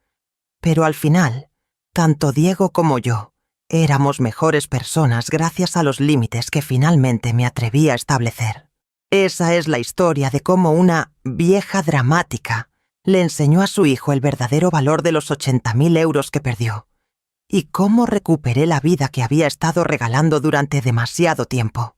pero al final, tanto Diego como yo éramos mejores personas gracias a los límites que finalmente me atreví a establecer. Esa es la historia de cómo una vieja dramática le enseñó a su hijo el verdadero valor de los 80.000 euros que perdió, y cómo recuperé la vida que había estado regalando durante demasiado tiempo.